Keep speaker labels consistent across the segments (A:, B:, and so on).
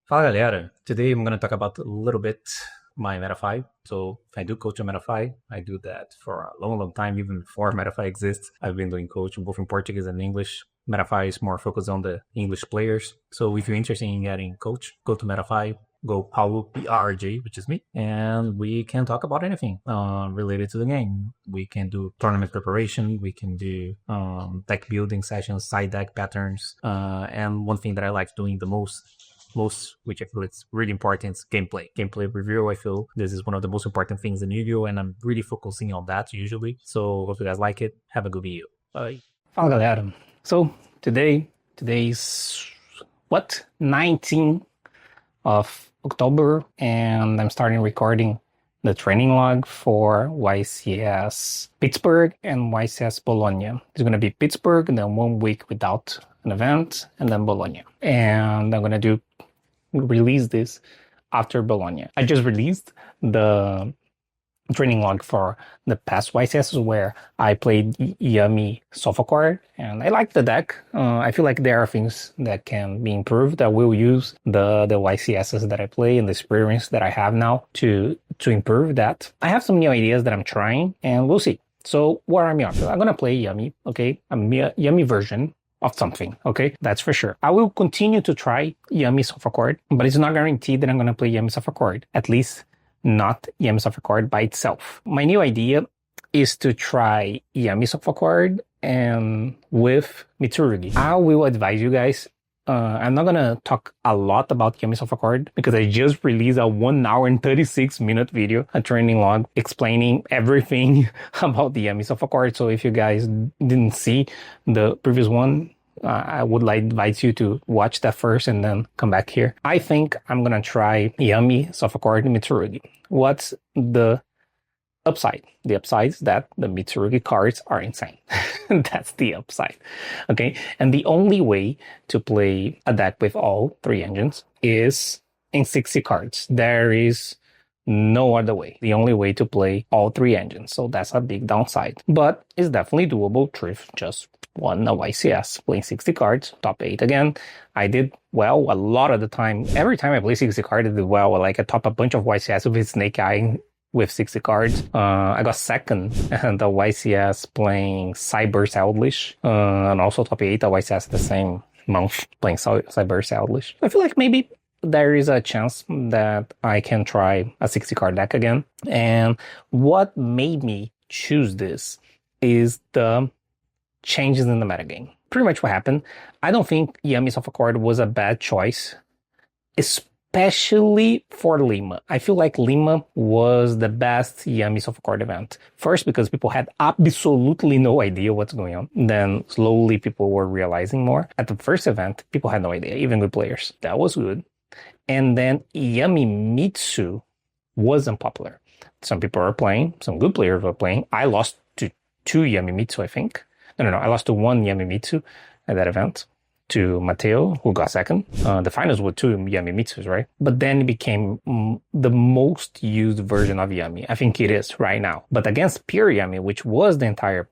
A: Fala galera, today I'm going to talk about a little bit my Metafy. So I do coach on Metafy. I do that for a long time, even before Metafy exists. I've been doing coaching both in Portuguese and English. Metafy is more focused on the English players. So if you're interested in getting coach, go to Metafy, go Paulo, PRRJ, which is me, and we can talk about anything related to the game. We can do tournament preparation, we can do deck building sessions, side deck patterns, and one thing that I like doing the most, which I feel it's really important, is gameplay review. I feel this is one of the most important things in Yu-Gi-Oh, and I'm really focusing on that usually. So hope you guys like it. Have a good video. Bye.
B: Fala galera. So today's 19th of October, and I'm starting recording the training log for YCS Pittsburgh and YCS Bologna. It's going to be Pittsburgh, and then 1 week without an event, and then Bologna. And I'm going to release this after Bologna. I just released the training log for the past YCS where I played Yummy Sofa Card, and I like the deck. I feel like there are things that can be improved. I will use the YCSs that I play and the experience that I have now to improve that. I have some new ideas that I'm trying, and we'll see. So what are my options? I'm gonna play Yummy, okay? A Yummy version of something, okay? That's for sure. I will continue to try Yummy Sofa Card, but it's not guaranteed that I'm gonna play Yummy Sofa Card. At least not Yummy Sofa Card by itself. My new idea is to try Yummy Sofa Card and with Mitsurugi. I will advise you guys. I'm not gonna talk a lot about Yummy Sofa Card because I just released a 1 hour and 36-minute video, a training log explaining everything about the Yummy Sofa Card. So if you guys didn't see the previous one, I would like invite you to watch that first and then come back here. I think I'm gonna try Yummy Sofa Card Mitsurugi. What's the upside? The upside is that the Mitsurugi cards are insane. That's the upside. Okay, and the only way to play a deck with all 3 engines is in 60 cards. There is no other way. The only way to play all 3 engines. So that's a big downside. But it's definitely doable. Triff just won a YCS playing 60 cards, top 8 again. I did well a lot of the time. Every time I play 60 cards, I did well. Like I top a bunch of YCS with Snake Eye with 60 cards. I got second at the YCS playing Cyber Eldlish, and also top 8 at YCS the same month playing Cyber Eldlish. I feel like maybe there is a chance that I can try a 60 card deck again. And what made me choose this is the changes in the metagame. Pretty much what happened. I don't think Yummy Sofa Card was a bad choice, especially for Lima. I feel like Lima was the best Yummy Sofa Card event. First, because people had absolutely no idea what's going on. Then slowly people were realizing more. At the first event, people had no idea, even good players. That was good. And then Yummy Mitsu wasn't popular. Some people were playing, some good players were playing. I lost to 2 Yummy Mitsu, I think. No, I lost to 1 Yummy Mitsu at that event, to Mateo, who got second. The finals were 2 Yummy Mitsus, right? But then it became the most used version of Yummy. I think it is right now. But against pure Yummy, which was the entire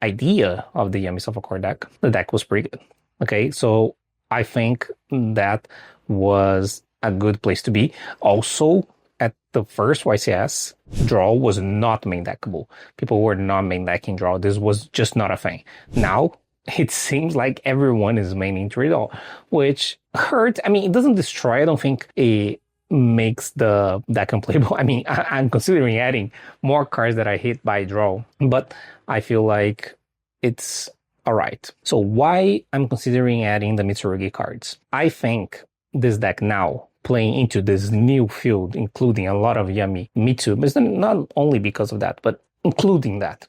B: idea of the Yummy Sofa Card deck, the deck was pretty good. Okay, so I think that was a good place to be. Also, at the first YCS, draw was not main deckable. People were not main decking draw. This was just not a thing. Now, it seems like everyone is maining draw, which hurts. I mean, it doesn't destroy. I don't think it makes the deck unplayable. I mean, I'm considering adding more cards that I hit by draw, but I feel like it's all right. So why I'm considering adding the Mitsurugi cards? I think this deck now, playing into this new field, including a lot of Yummy Mitsu, but it's not only because of that, but including that,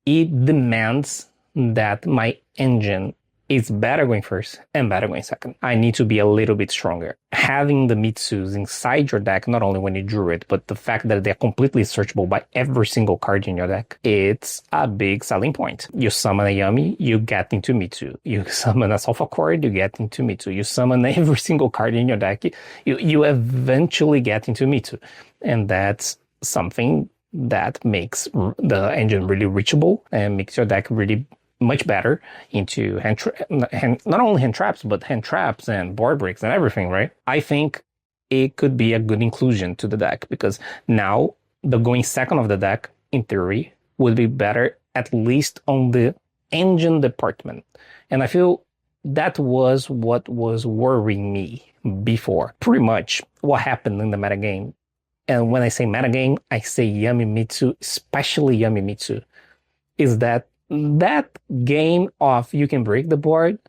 B: it demands that my engine is better going first and better going second. I need to be a little bit stronger. Having the Mitsus inside your deck, not only when you drew it, but the fact that they're completely searchable by every single card in your deck, it's a big selling point. You summon a Yummy, you get into Mitsu. You summon a Sofa Card, you get into Mitsu. You summon every single card in your deck, you eventually get into Mitsu. And that's something that makes the engine really reachable and makes your deck really much better into not only hand traps, but hand traps and board breaks and everything, right? I think it could be a good inclusion to the deck, because now the going second of the deck, in theory, would be better, at least on the engine department. And I feel that was what was worrying me before. Pretty much what happened in the metagame. And when I say metagame, I say Yamimitsu, especially Yamimitsu, is that game of you can break the board,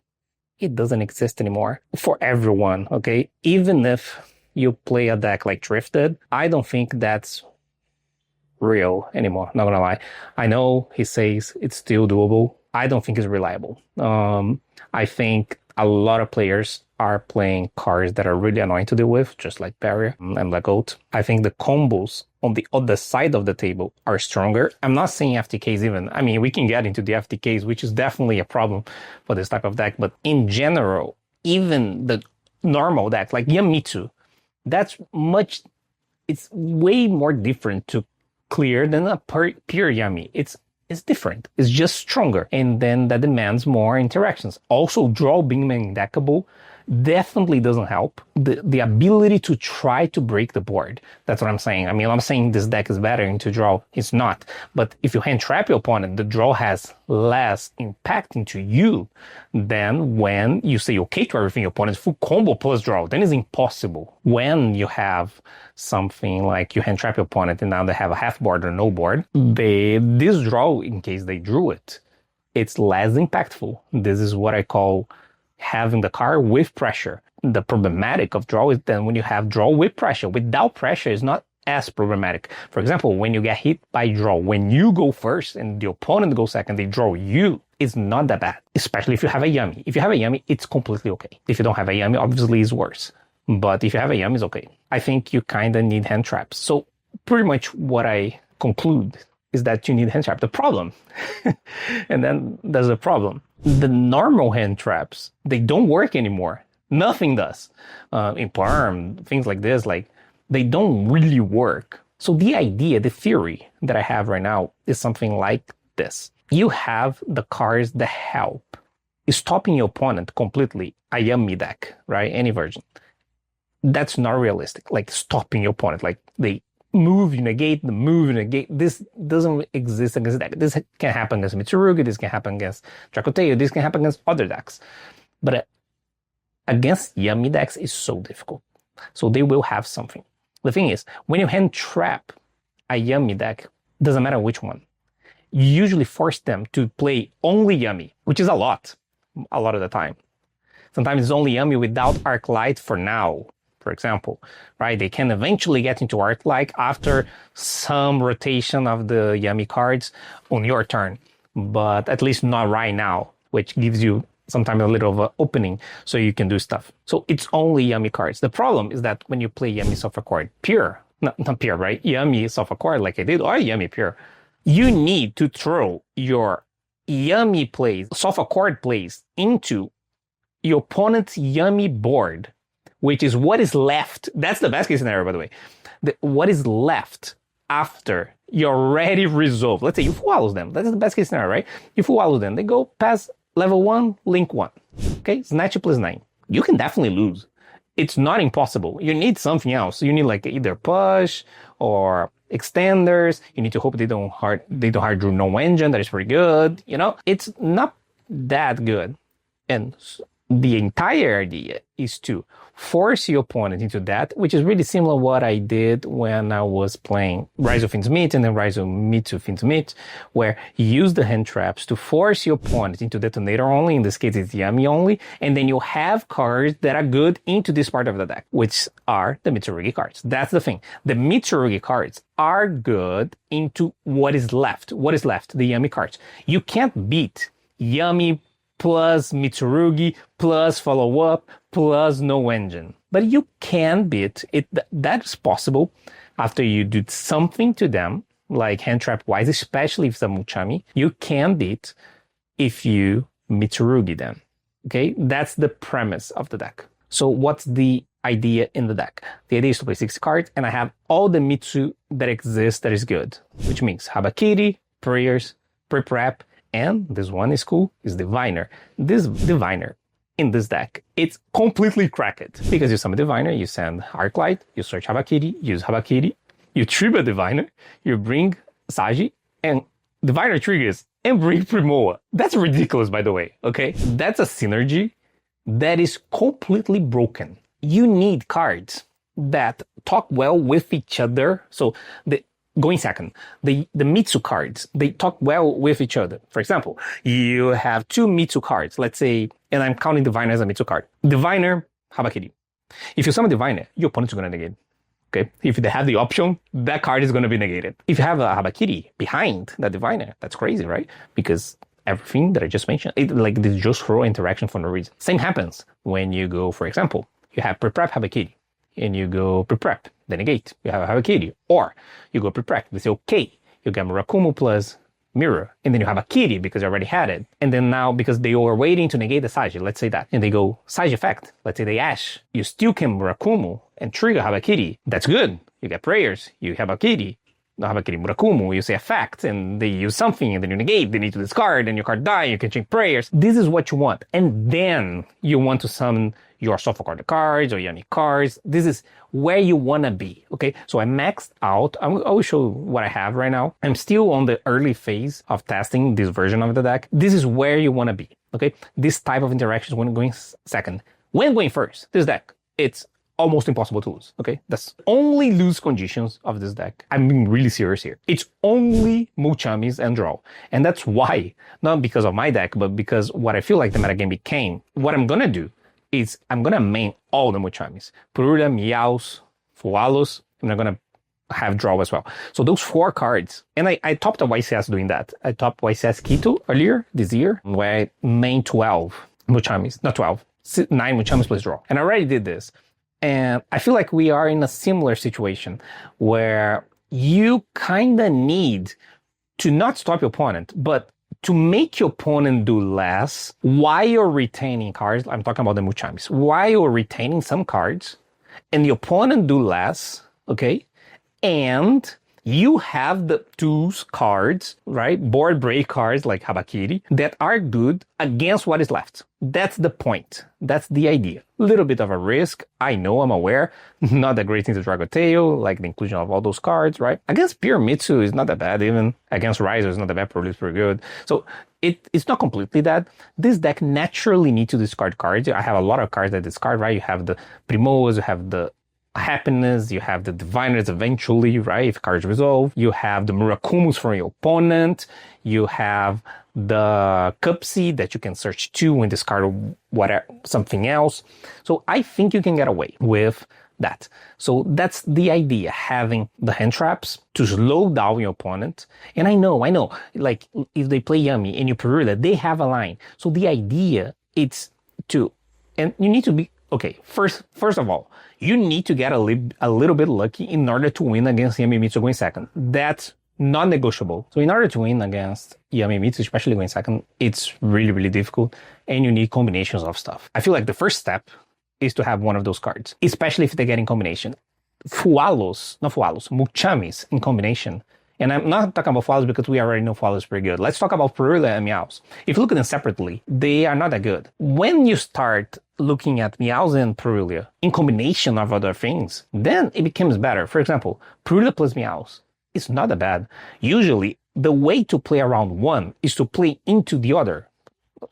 B: it doesn't exist anymore for everyone, okay? Even if you play a deck like Drifted, I don't think that's real anymore, not gonna lie. I know he says it's still doable. I don't think it's reliable. I think a lot of players are playing cards that are really annoying to deal with, just like Barrier and like Oat. I think the combos on the other side of the table are stronger. I'm not saying FTKs even. I mean, we can get into the FTKs, which is definitely a problem for this type of deck. But in general, even the normal deck, like Yamitsu, it's way more different to clear than a pure Yami. It's different. It's just stronger. And then that demands more interactions. Also, draw being deckable definitely doesn't help. The ability to try to break the board. That's what I'm saying. I mean, I'm saying this deck is better into draw. It's not. But if you hand trap your opponent, the draw has less impact into you than when you say okay to everything your opponent's full combo plus draw. Then it's impossible. When you have something like you hand trap your opponent and now they have a half board or no board, this draw, in case they drew it, it's less impactful. This is what I call having the card with pressure. The problematic of draw is then when you have draw with pressure. Without pressure, it's not as problematic. For example, when you get hit by draw, when you go first and the opponent goes second, they draw you, it's not that bad, especially if you have a Yami. If you have a Yami, it's completely okay. If you don't have a Yami, obviously it's worse. But if you have a Yami, it's okay. I think you kind of need hand traps. So pretty much what I conclude is that you need hand trap. The problem, and then there's a problem. The normal hand traps, they don't work anymore. Nothing does. In Parm, things like this, like they don't really work. So the idea, the theory that I have right now is something like this. You have the cards that help stopping your opponent completely, a Yami deck, right? Any version. That's not realistic. Like stopping your opponent, like they move, you negate, the move, you negate. This doesn't exist against that. This can happen against Mitsurugi, this can happen against Dracoteo, this can happen against other decks. But against Yami decks is so difficult. So they will have something. The thing is, when you hand trap a Yami deck, doesn't matter which one, you usually force them to play only Yami, which is a lot of the time. Sometimes it's only Yami without Arc Light for now, for example, right? They can eventually get into Arc Light after some rotation of the Yami cards on your turn, but at least not right now, which gives you sometimes a little of an opening so you can do stuff. So it's only Yami cards. The problem is that when you play Yami Sofa Chord pure, not pure, right? Yami Sofa Chord like I did, or Yami pure, you need to throw your Yami plays, Sofa Chord plays into your opponent's Yami board, which is what is left. That's the best case scenario, by the way. What is left after you already resolved. Let's say you full allows them. That's the best case scenario, right? You full allow them. They go past level 1, link 1. Okay, Snatch +9. You can definitely lose. It's not impossible. You need something else. You need like either push or extenders. You need to hope they don't hard drew no engine. That is pretty good. You know, it's not that good. And the entire idea is to force your opponent into that, which is really similar to what I did when I was playing Rise of Fiends and then Rise of Fiends, where you use the hand traps to force your opponent into Detonator only. In this case, it's Yami only. And then you have cards that are good into this part of the deck, which are the Mitsurugi cards. That's the thing. The Mitsurugi cards are good into what is left. What is left? The Yami cards. You can't beat Yami plus Mitsurugi plus follow-up plus no engine. But you can beat it. That's possible after you do something to them, like hand trap wise, especially if it's a Muchami. You can beat if you Mitsurugi them. Okay? That's the premise of the deck. So what's the idea in the deck? The idea is to play 60 cards, and I have all the Mitsu that exist that is good, which means Habakiri, Prayers, Pre-Prep, and this one is cool, is Diviner. This Diviner in this deck. It's completely cracked because you summon Diviner, you send Arclight, you search Habakiri, use Habakiri, you trigger Diviner, you bring Sagi, and Diviner triggers and bring Primoa. That's ridiculous, by the way, okay? That's a synergy that is completely broken. You need cards that talk well with each other. So going second, the Mitsu cards, they talk well with each other. For example, you have two Mitsu cards, let's say, and I'm counting Diviner as a Mitsu card. Diviner, Habakiri. If you summon Diviner, your opponent's going to negate. Okay? If they have the option, that card is going to be negated. If you have a Habakiri behind that Diviner, that's crazy, right? Because everything that I just mentioned, they just throw interaction for no reason. Same happens when you go, for example, you have Pre-Prep Habakiri, and you go Pre-Prep, then negate, you have a Habakiri. Or you go Pre-Prep, they say, okay, you get Murakumo plus Mirror, and then you have a Kitty because you already had it. And then now, because they were waiting to negate the Sagi, let's say that, and they go Sagi effect, let's say they Ash, you still can Murakumo and trigger Habakiri. That's good. You get prayers, you have a Kitty. No Habakiri Murakumo, you say effect, and they use something, and then you negate, they need to discard, and your card die, you can change prayers. This is what you want. And then you want to summon your Sophocard cards or Yami cards. This is where you want to be, okay? So I maxed out. I will show what I have right now. I'm still on the early phase of testing this version of the deck. This is where you want to be, okay? This type of interactions when going second. When going first, this deck, it's almost impossible to lose, okay? That's only lose conditions of this deck. I'm being really serious here. It's only Muchamis and draw. And that's why, not because of my deck, but because what I feel like the metagame became. What I'm gonna do is I'm gonna main all the Muchamis. Purura, Meows, Fualos, and I'm gonna have draw as well. So those 4 cards, and I topped a YCS doing that. I topped YCS Quito earlier this year, where I main 12 Muchamis, not 12, 9 Muchamis plus draw. And I already did this. And I feel like we are in a similar situation where you kind of need to not stop your opponent, but to make your opponent do less while you're retaining cards. I'm talking about the Muchamis. While you're retaining some cards and the opponent do less, okay? And you have the tools cards, right? Board break cards like Habakiri that are good against what is left. That's the point. That's the idea. A little bit of a risk. I know, I'm aware. Not that great thing to drag a tail, like the inclusion of all those cards, right? Against pure Mitsu is not that bad even. Against Riser is not that bad, probably it's pretty good. So it's not completely that. This deck naturally needs to discard cards. I have a lot of cards that discard, right? You have the Primos, you have the Happiness, you have the Diviners eventually, right? If cards resolve, you have the Murakumus from your opponent, you have the Cupsy that you can search to and discard whatever, something else. So I think you can get away with that. So that's the idea, having the hand traps to slow down your opponent. And I know, like if they play Yami and you Perula, they have a line. So the idea is to, and you need to be, okay, first of all, you need to get a little bit lucky in order to win against Yamimitsu going second. That's non-negotiable. So in order to win against Yamimitsu, especially going second, it's really, really difficult, and you need combinations of stuff. I feel like the first step is to have one of those cards, especially if they get in combination. Muchamis in combination. And I'm not talking about Fualos because we already know Fualos is pretty good. Let's talk about Perula and Meows. If you look at them separately, they are not that good. When you start looking at Meows and Perula in combination of other things, then it becomes better. For example, Perula plus Meows is not that bad. Usually, the way to play around one is to play into the other.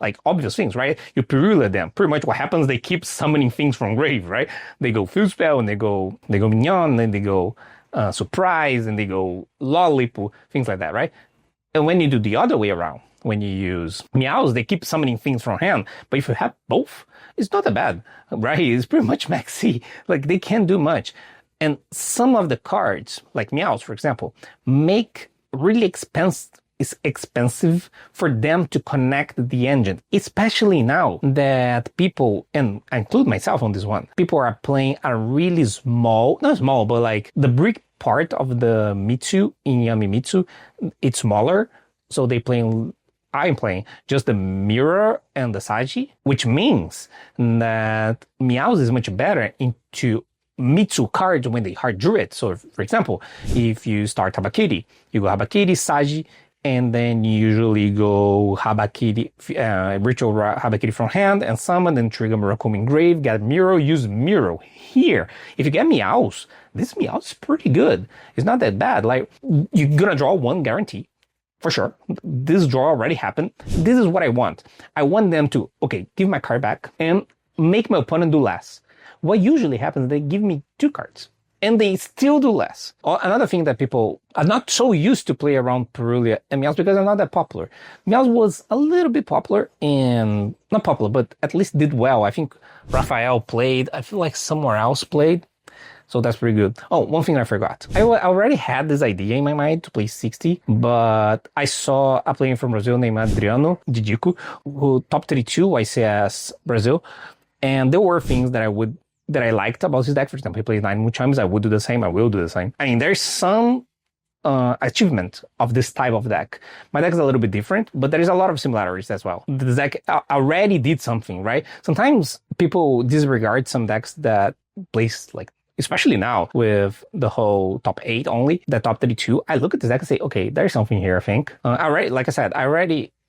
B: Like obvious things, right? You Perula them. Pretty much what happens, they keep summoning things from grave, right? They go Field Spell, and they go Mignon, then they go Surprise, and they go Lollipo, things like that, right? And when you do the other way around, when you use Meows, they keep summoning things from hand. But if you have both, it's not that bad, right? It's pretty much maxi. Like they can't do much. And some of the cards, like Meows, for example, make really expensive for them to connect the engine, especially now that people, and I include myself on this one, people are playing a really small, not small, but like the brick part of the Mitsu in Yamimitsu, it's smaller. So I'm playing just the Mirror and the Sagi, which means that Meows is much better into Mitsu cards when they hard drew it. So for example, if you start Habakiri, you go Habakiri, Sagi, and then you usually go Habakiri, ritual Habakiri from hand, and summon, then trigger Murakumi Engrave, get Miro, use Miro here. If you get Meows, this Meows is pretty good. It's not that bad. Like, you're gonna draw one guarantee, for sure. This draw already happened. This is what I want. I want them to, okay, give my card back and make my opponent do less. What usually happens, they give me 2 cards. And they still do less. Another thing that people are not so used to play around Purulia and Meows because they're not that popular. Meows was a little bit popular and not popular, but at least did well. I think Raphael played. I feel like somewhere else played. So that's pretty good. Oh, one thing I forgot. I already had this idea in my mind to play 60, but I saw a player from Brazil named Adriano Didico, who top 32 YCS Brazil. And there were things that I liked about his deck. For example, he plays 9 Muchamis. I would do the same. I will do the same. I mean, there's some achievement of this type of deck. My deck is a little bit different, but there is a lot of similarities as well. The deck already did something, right? Sometimes people disregard some decks that plays like, especially now with the whole top 8 only, the top 32. I look at this deck and say, okay, there's something here, I think. Like I said,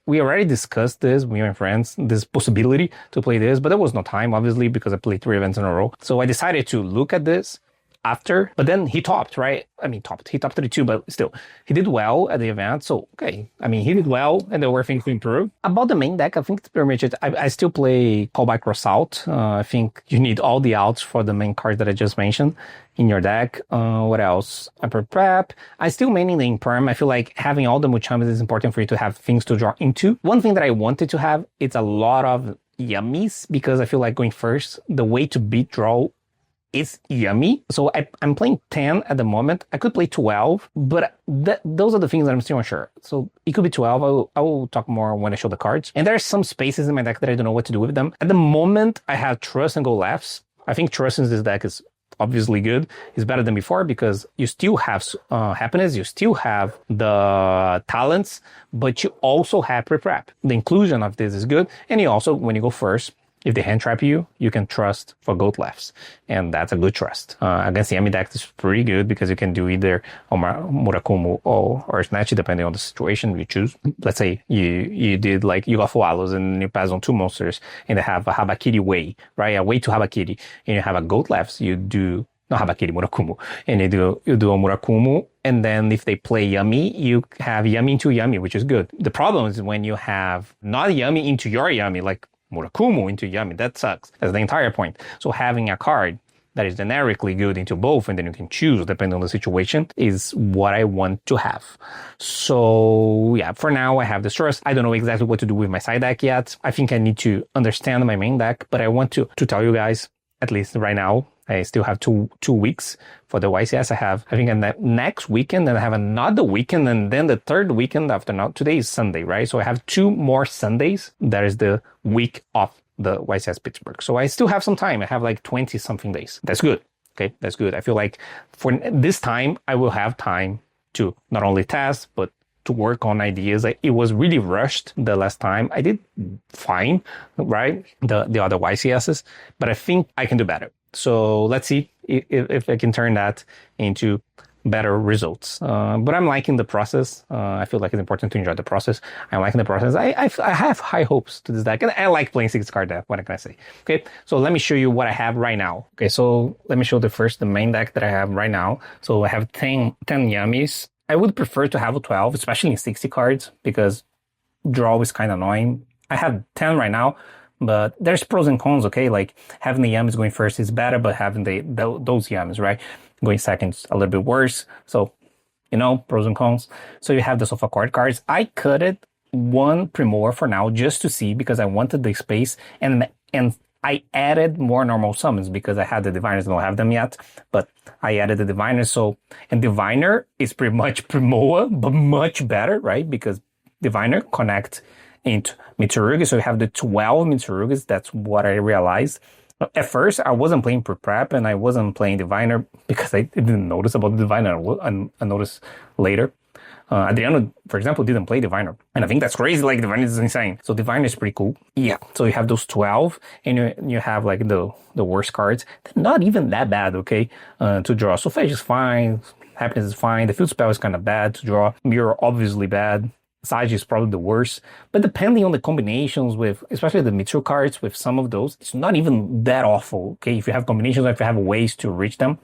B: we already discussed this with my friends, this possibility to play this, but there was no time, obviously, because I played 3 events in a row. So I decided to look at this after, but then he topped, right? I mean, he topped 32, but still, he did well at the event. So, okay. I mean, he did well, and there were things to improve. About the main deck, I think it's pretty much it. I still play Callback Cross Out. I think you need all the outs for the main cards that I just mentioned in your deck. What else? Upper Prep. I still mainly in Perm. I feel like having all the Muchamis is important for you to have things to draw into. One thing that I wanted to have, it's a lot of Yummies, because I feel like going first, the way to beat draw is Yummy. So I'm playing 10 at the moment. I could play 12, but those are the things that I'm still unsure. So it could be 12. I will talk more when I show the cards. And there are some spaces in my deck that I don't know what to do with them. At the moment, I have Trust and Go Lefts. I think Trust in this deck is obviously good. It's better than before because you still have Happiness, you still have the talents, but you also have Pre-Prep. The inclusion of this is good. And you also, when you go first, if they hand trap you, you can trust for gold lefts. And that's a good trust. Against the Yami deck, it's pretty good because you can do either Murakumo or Snatch, depending on the situation you choose. Let's say you did like, you got Fualos and you pass on 2 monsters and they have a Habakiri way, right? A way to Habakiri. And you have a gold lefts, you do, not Habakiri, Murakumo. And you do a Murakumo. And then if they play Yummy, you have Yummy into Yummy, which is good. The problem is when you have not Yummy into your Yummy, like Murakumo into Yummy, that sucks. That's the entire point. So having a card that is generically good into both, and then you can choose depending on the situation, is what I want to have. So yeah, for now I have this trust. I don't know exactly what to do with my side deck yet. I think I need to understand my main deck, but I want to tell you guys, at least right now, I still have two weeks for the YCS. I think next weekend, then I have another weekend, and then the third weekend after now. Today is Sunday, right? So I have 2 more Sundays. That is the week of the YCS Pittsburgh. So I still have some time. I have like 20 something days. That's good. Okay, that's good. I feel like for this time, I will have time to not only test, but to work on ideas. It was really rushed the last time. I did fine, right? The other YCSs, but I think I can do better. So let's see if I can turn that into better results. But I'm liking the process. I feel like it's important to enjoy the process. I'm liking the process. I have high hopes to this deck, and I like playing 6 card deck. What can I say? Okay, so let me show you what I have right now. Okay, so let me show the main deck that I have right now. So I have 10 Yummies. I would prefer to have a 12, especially in 60 cards, because draw is kind of annoying. I have 10 right now. But there's pros and cons, okay? Like having the Yams going first is better, but having those Yams, right, going second is a little bit worse. So, pros and cons. So you have the Sofa Card cards. I cut it 1 Primor for now just to see, because I wanted the space, and I added more normal summons because I had the Diviners, I don't have them yet, but I added the Diviners. So, and Diviner is pretty much Primoa, but much better, right? Because Diviner connect into Mitsurugi, so you have the 12 Mitsurugis. That's what I realized. At first, I wasn't playing Prep and I wasn't playing Diviner because I didn't notice about the Diviner. I noticed later. Adriano, for example, didn't play Diviner. And I think that's crazy, like Diviner is insane. So Diviner is pretty cool. Yeah, so you have those 12 and you have like the worst cards. They're not even that bad, okay, to draw. So Phage is fine, Happiness is fine, the Field Spell is kind of bad to draw. Mirror obviously bad. Sage is probably the worst, but depending on the combinations with, especially the Mitsu cards, with some of those, it's not even that awful, okay? If you have combinations, if you have ways to reach them.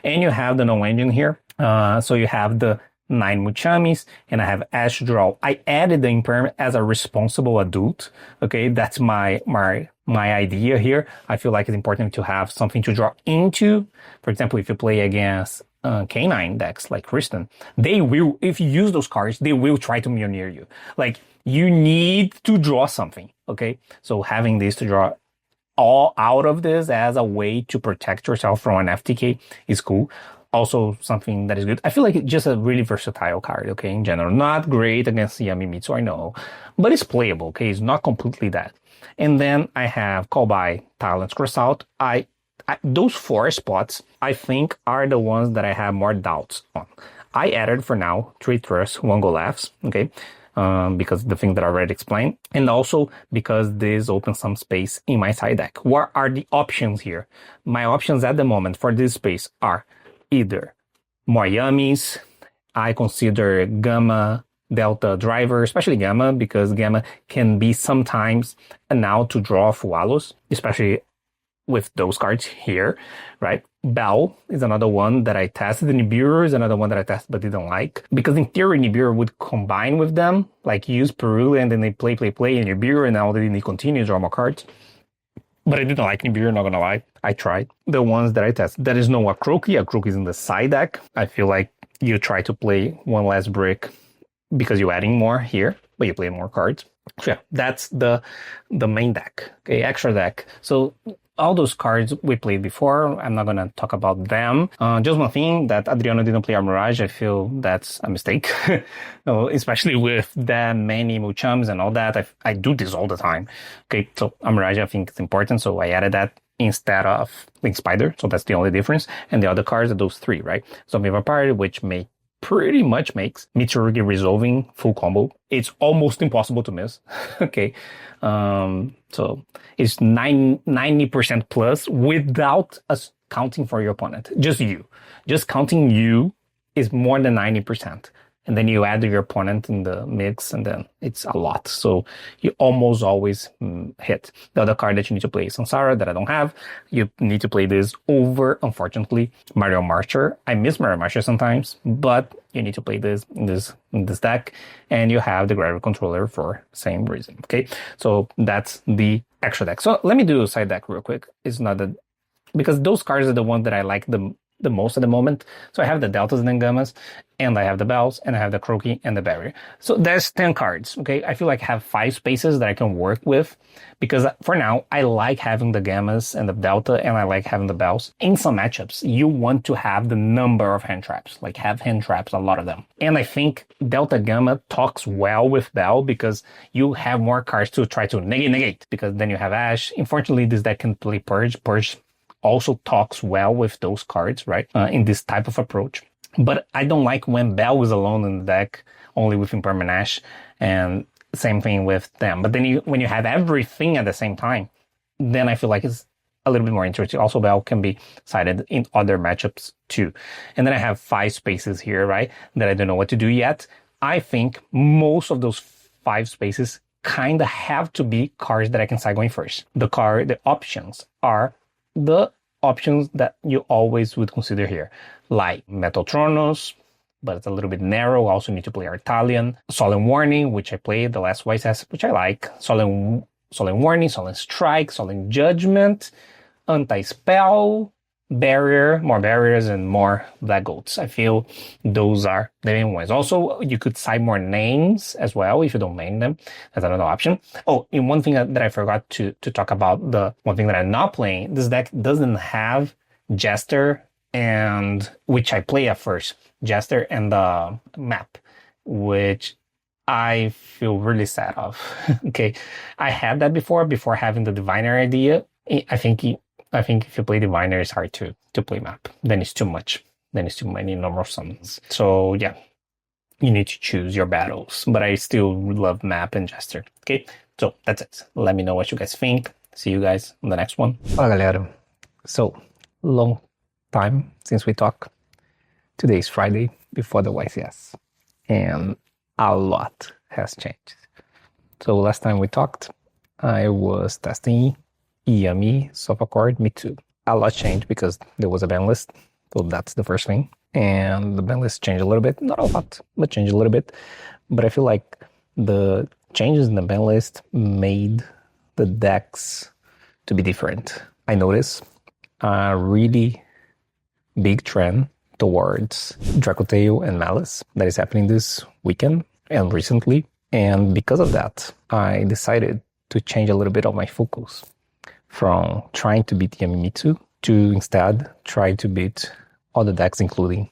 B: And you have the non-engine here. So you have the 9 Muchamis, and I have Ash Draw. I added the Imperm as a responsible adult, okay? That's my idea here. I feel like it's important to have something to draw into. For example, if you play against canine decks like Kristen, they will, if you use those cards, they will try to near you. Like, you need to draw something, okay? So having this to draw all out of this as a way to protect yourself from an FTK is cool. Also something that is good. I feel like it's just a really versatile card, okay, in general. Not great against Yamimitsu, I know, but it's playable, okay? It's not completely that. And then I have Call by, Talents, Cross Out. Those 4 spots, I think, are the ones that I have more doubts on. I added, for now, 3 Trust, 1 Go Laughs, okay? Because the thing that I already explained. And also because this opens some space in my side deck. What are the options here? My options at the moment for this space are either more Yummies. I consider Gamma, Delta Driver, especially Gamma, because Gamma can be sometimes an out to draw Fualos, especially with those cards here, right? Bell is another one that I tested. Nibiru is another one that I tested but didn't like. Because in theory, Nibiru would combine with them, like use Perula and then they play, and Nibiru, and now they continue to draw more cards. But I didn't like Nibiru, not gonna lie. I tried. The ones that I tested. There is no Akroki. Akroki is in the side deck. I feel like you try to play one less brick because you're adding more here, but you play more cards. So yeah, that's the main deck. Okay, extra deck. So all those cards we played before, I'm not going to talk about them. Just one thing, that Adriano didn't play Armorage, I feel that's a mistake. Especially with that many Muchams and all that. I do this all the time. Okay, so Armorage I think it's important, so I added that instead of Link Spider, so that's the only difference. And the other cards are those 3, right? Zombie Vampire, which pretty much makes Mitsurugi resolving full combo. It's almost impossible to miss. Okay. So it's 90% plus without us counting for your opponent. Just you. Just counting you is more than 90%. And then you add your opponent in the mix, and then it's a lot. So you almost always hit. The other card that you need to play is Sansara, that I don't have. You need to play this over, unfortunately, Mario Marcher. I miss Mario Marcher sometimes, but you need to play this in this deck. And you have the Gravity Controller for same reason, okay? So that's the extra deck. So let me do a side deck real quick. It's not that, because those cards are the ones that I like the most at the moment. So I have the Deltas and the Gammas, and I have the Bells, and I have the Croaky and the Barrier. So there's 10 cards, okay? I feel like I have 5 spaces that I can work with, because for now, I like having the Gammas and the Delta, and I like having the Bells. In some matchups, you want to have the number of hand traps, like have hand traps, a lot of them. And I think Delta Gamma talks well with Bell, because you have more cards to try to negate, because then you have Ash. Unfortunately, this deck can play Purge. Purge also talks well with those cards, right? In this type of approach. But I don't like when Bell is alone in the deck, only with Impermanent Ash, and same thing with them. But then when you have everything at the same time, then I feel like it's a little bit more interesting. Also, Bell can be sided in other matchups too. And then I have 5 spaces here, right, that I don't know what to do yet. I think most of those 5 spaces kind of have to be cards that I can side going first. The options are the options that you always would consider here, like Metal Tronos, but it's a little bit narrow. I also need to play Artalian, Solemn Warning, which I played the last YCS, which I like, Solemn Warning, Solemn Strike, Solemn Judgment, Anti-Spell, Barrier, more Barriers, and more Black Goats. I feel those are the main ones. Also, you could side more names as well if you don't main them. That's another option. Oh, and one thing that I forgot to talk about, the one thing that I'm not playing, this deck doesn't have Jester, and which I play at first, Jester and the map, which I feel really sad of. Okay, I had that before having the Diviner idea. I think if you play Diviner, it's hard to play map. Then it's too much. Then it's too many normal summons. So yeah, you need to choose your battles. But I still love map and Jester. Okay, so that's it. Let me know what you guys think. See you guys on the next one. Fala galera. So, long time since we talked. Today is Friday before the YCS. And a lot has changed. So last time we talked, I was testing Yummy, Sophocard, Me Too. A lot changed because there was a ban list. So that's the first thing. And the ban list changed a little bit. Not a lot, but changed a little bit. But I feel like the changes in the ban list made the decks to be different. I noticed a really big trend towards Dracotail and Malice that is happening this weekend and recently. And because of that, I decided to change a little bit of my focus from trying to beat Yamimitsu to instead try to beat all the decks, including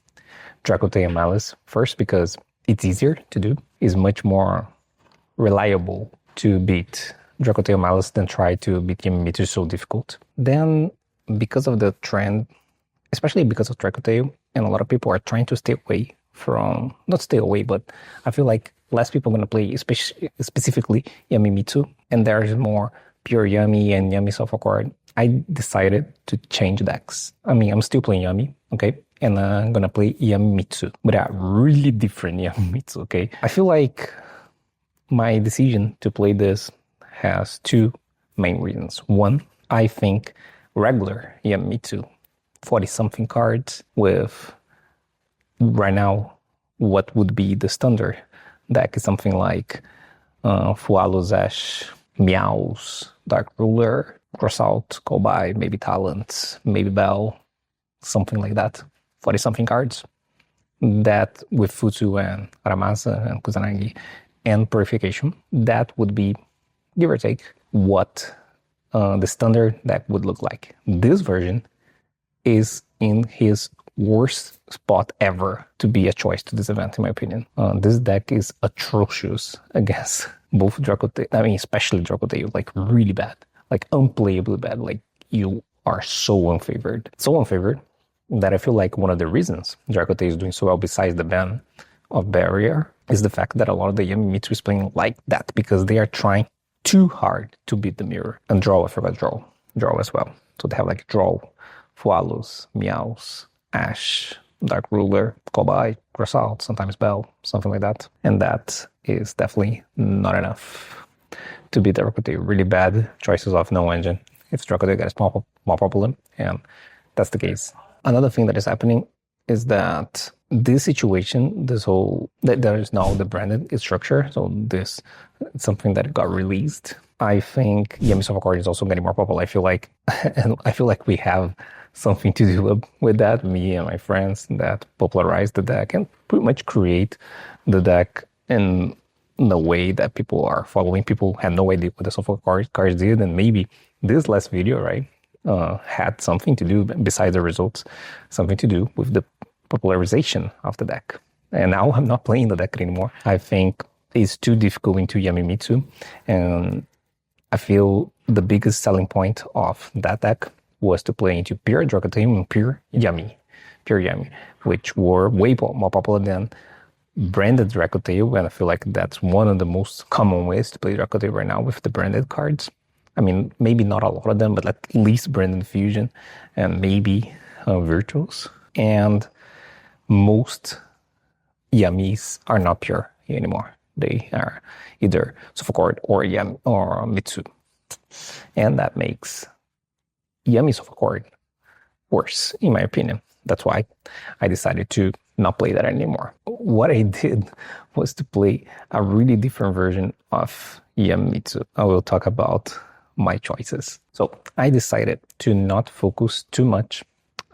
B: Dracotail and Malice. First, because it's easier to do. It's much more reliable to beat Dracotail and Malice than try to beat Yamimitsu. So difficult. Then, because of the trend, especially because of Dracotail, and a lot of people are trying to stay away from, not stay away, but I feel like less people are going to play specifically Yamimitsu, and there's more pure Yami and Yami Sophocard. I decided to change decks. I mean, I'm still playing Yami, okay? And I'm going to play Yamimitsu, but a really different Yamimitsu, okay? I feel like my decision to play this has two main reasons. One, I think regular Yamimitsu, 40-something cards with, right now, what would be the standard deck is something like Fualo's Ash, Meows, Dark Ruler, Crossout, Go By, maybe Talent, maybe Bell, something like that. 40-something cards. That with Futsu and Aramasa and Kusanagi and Purification, that would be, give or take, what the standard deck would look like. This version is in his worst spot ever to be a choice to this event, in my opinion. This deck is atrocious against both Dracotail, I mean, especially Dracotail, like really bad, like unplayably bad. Like you are so unfavored. So unfavored that I feel like one of the reasons Dracotail is doing so well, besides the ban of Barrier, is the fact that a lot of the Yamimitsu is playing like that because they are trying too hard to beat the mirror. And draw, I forgot draw as well. So they have like draw, Fualos, Meows, Ash, Dark Ruler, Kobai, Crossout, sometimes Bell, something like that. And that is definitely not enough to beat Dracotail. Really bad choices of no engine. It's Dracotail that is more popular, and that's the case. Another thing that is happening is that this situation, this whole, that there is now the branded structure, so this is something that got released. I think Yami Sophocard is also getting more popular. I feel like, and I feel like we have something to do with that, me and my friends that popularized the deck and pretty much create the deck in the way that people are following. People had no idea what the Sophocard cards did, and maybe this last video, right, had something to do, besides the results, something to do with the popularization of the deck. And now I'm not playing the deck anymore. I think it's too difficult into Yamimitsu, and I feel the biggest selling point of that deck was to play into pure Dracotail and pure Yami, which were way more popular than branded Dracotail, and I feel like that's one of the most common ways to play Dracotail right now with the branded cards. I mean, maybe not a lot of them, but at least branded Fusion and maybe Virtuals. And most Yamis are not pure anymore. They are either Sophocard or Yami or Mitsu. And that makes Yami Sophocard worse, in my opinion. That's why I decided to not play that anymore. What I did was to play a really different version of Yamimitsu. I will talk about my choices. So I decided to not focus too much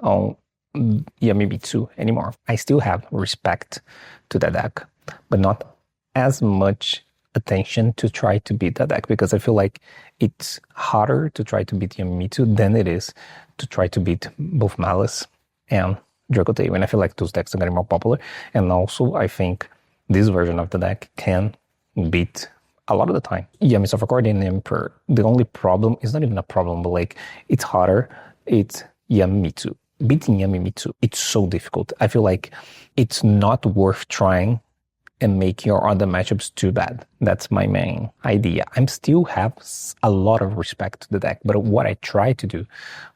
B: on Yamimitsu anymore. I still have respect to that deck, but not as much attention to try to beat that deck, because I feel like it's harder to try to beat Yamimitsu than it is to try to beat both Malice and Dracotail. And I feel like those decks are getting more popular. And also, I think this version of the deck can beat a lot of the time Yami Sophocard and Emperor. The only problem is not even a problem, but like it's harder. It's Yamimitsu. Beating Yamimitsu, it's so difficult. I feel like it's not worth trying and make your other matchups too bad. That's my main idea. I still have a lot of respect to the deck, but what I tried to do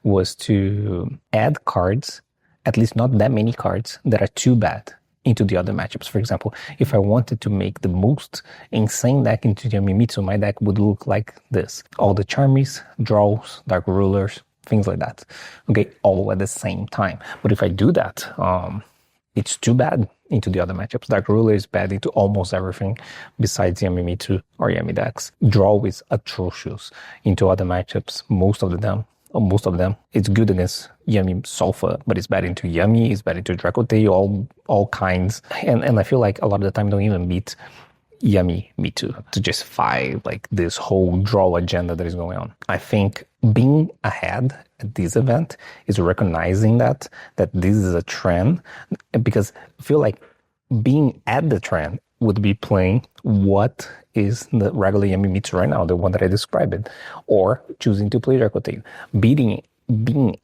B: was to add cards, at least not that many cards, that are too bad into the other matchups. For example, if I wanted to make the most insane deck into Yamimitsu, my deck would look like this. All the Charmies, draws, Dark Rulers, things like that. Okay, all at the same time. But if I do that, it's too bad into the other matchups. Dark Ruler is bad into almost everything besides Yamimitsu or Yami decks. Draw is atrocious into other matchups, most of them. It's good against Yami Sulfa, but it's bad into Yami, it's bad into Dracotail, all kinds. And I feel like a lot of the time don't even beat Yami Mitsu to justify like this whole draw agenda that is going on. I think being ahead at this event is recognizing that this is a trend, because I feel like being at the trend would be playing what is the regular Yami Mitsu right now, the one that I described, or choosing to play Dracotail. Being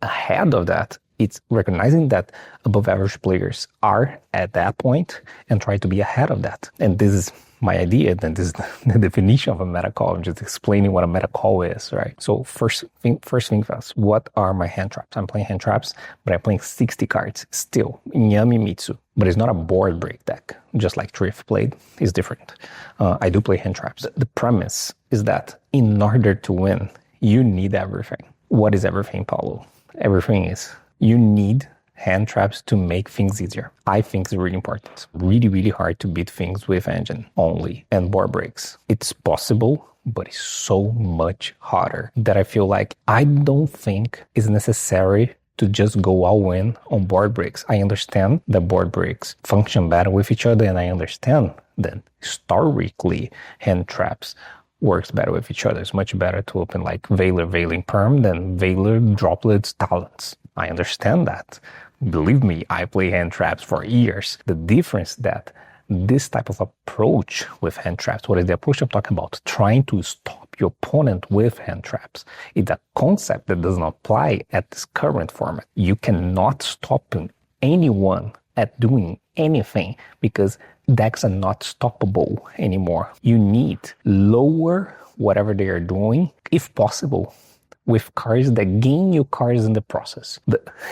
B: ahead of that, it's recognizing that above average players are at that point and try to be ahead of that. And this is my idea, and this is the definition of a meta call. I'm just explaining what a meta call is, right? So first thing first, what are my hand traps? I'm playing hand traps, but I'm playing 60 cards still in Yami Mitsu. But it's not a board break deck, just like Triff played. It's different. I do play hand traps. The premise is that in order to win, you need everything. What is everything, Paulo? Everything is you need hand traps to make things easier. I think it's really important. Really, really hard to beat things with engine only and board breaks. It's possible, but it's so much harder that I feel like I don't think it's necessary to just go all in on board breaks. I understand that board breaks function better with each other, and I understand that historically hand traps works better with each other. It's much better to open like Valor Veiling Perm than Valor Droplets Talents. I understand that. Believe me, I play hand traps for years. The difference that this type of approach with hand traps, what is the approach I'm talking about? Trying to stop your opponent with hand traps. It's a concept that doesn't apply at this current format. You cannot stop anyone at doing anything because decks are not stoppable anymore. You need lower whatever they are doing, if possible, with cards that gain you cards in the process.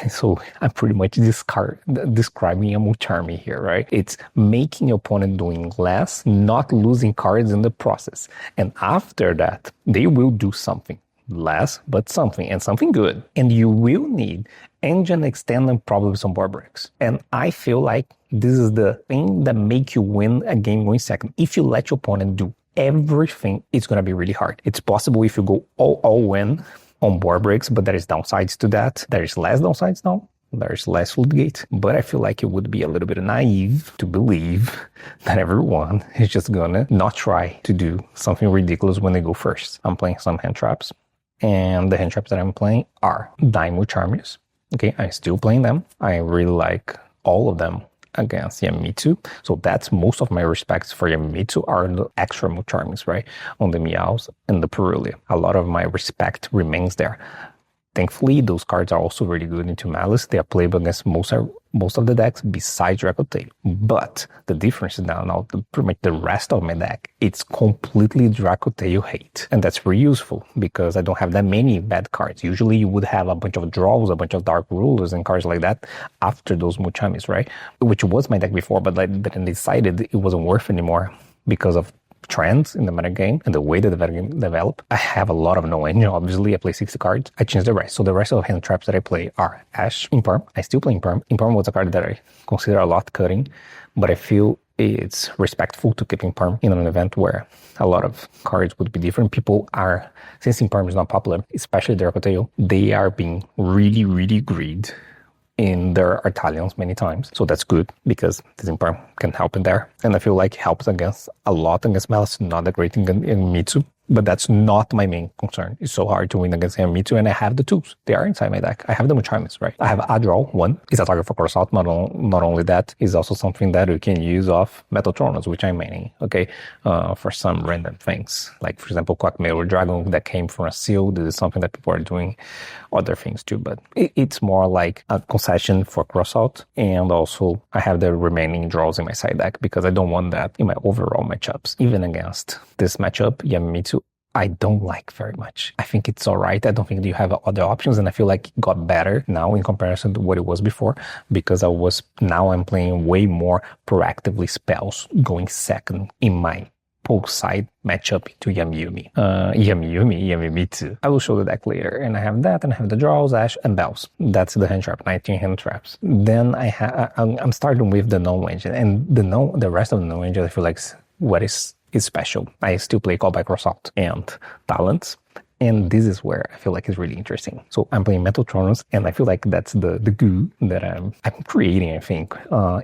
B: So I'm pretty much describing a Mucharmi here, right? It's making your opponent doing less, not losing cards in the process. And after that, they will do something. Less, but something, and something good. And you will need engine extend and probably some board breaks. And I feel like this is the thing that make you win a game 1 second. If you let your opponent do everything, it's going to be really hard. It's possible if you go all in on board breaks, but there is downsides to that. There is less downsides now. There's less floodgate, but I feel like it would be a little bit naive to believe that everyone is just gonna not try to do something ridiculous when they go first. I'm playing some hand traps, and the hand traps that I'm playing are Daimyo Charmers. Okay, I'm still playing them. I really like all of them against Yamimitsu. So that's most of my respects for Yamimitsu are the extra Mucharmings, right? On the Meows and the Perulia. A lot of my respect remains there. Thankfully, those cards are also really good into Malice. They are playable against most of the decks besides Dracotail. But the difference is now pretty much the rest of my deck, it's completely Dracotail hate. And that's very useful because I don't have that many bad cards. Usually you would have a bunch of draws, a bunch of Dark Rulers and cards like that after those Muchamis, right? Which was my deck before, but then I decided it wasn't worth anymore because of trends in the metagame and the way that the metagame develop. I have a lot of no engine, obviously. I play 60 cards. I changed the rest. So the rest of the hand traps that I play are Ash in Perm. I still play in Perm. In Perm was a card that I consider a lot cutting, but I feel it's respectful to keep in Perm in an event where a lot of cards would be different. People are, since in Perm is not popular, especially Dracotail, they are being really, really greed in their Artalions many times. So that's good because this Imperm can help in there. And I feel like it helps against Malice, not that great in Mitsu. But that's not my main concern. It's so hard to win against Yamimitsu, and I have the tools. They are inside my deck. I have the Mucharmis, right? I have Adral, one. It's a target for crossout. Not only that, it's also something that you can use off Metatronus, which I'm maining, okay? For some random things. Like, for example, Quackmail Dragon that came from a seal. This is something that people are doing other things too, but it's more like a concession for crossout. And also, I have the remaining draws in my side deck because I don't want that in my overall matchups. Even against this matchup, Yamimitsu, I don't like very much. I think it's all right. I don't think you have other options, and I feel like it got better now in comparison to what it was before, because I'm playing way more proactively spells going second in my post-side matchup to Yami too. I will show the deck later, and I have that, and I have the draws, Ash, and Bells. That's the hand trap, 19 hand traps. Then I'm starting with the no engine, and the rest of the no engine I feel like what is special. I still play Callback Assault and Talents, and this is where I feel like it's really interesting. So I'm playing Metatronus, and I feel like that's the goo that I'm creating, I think,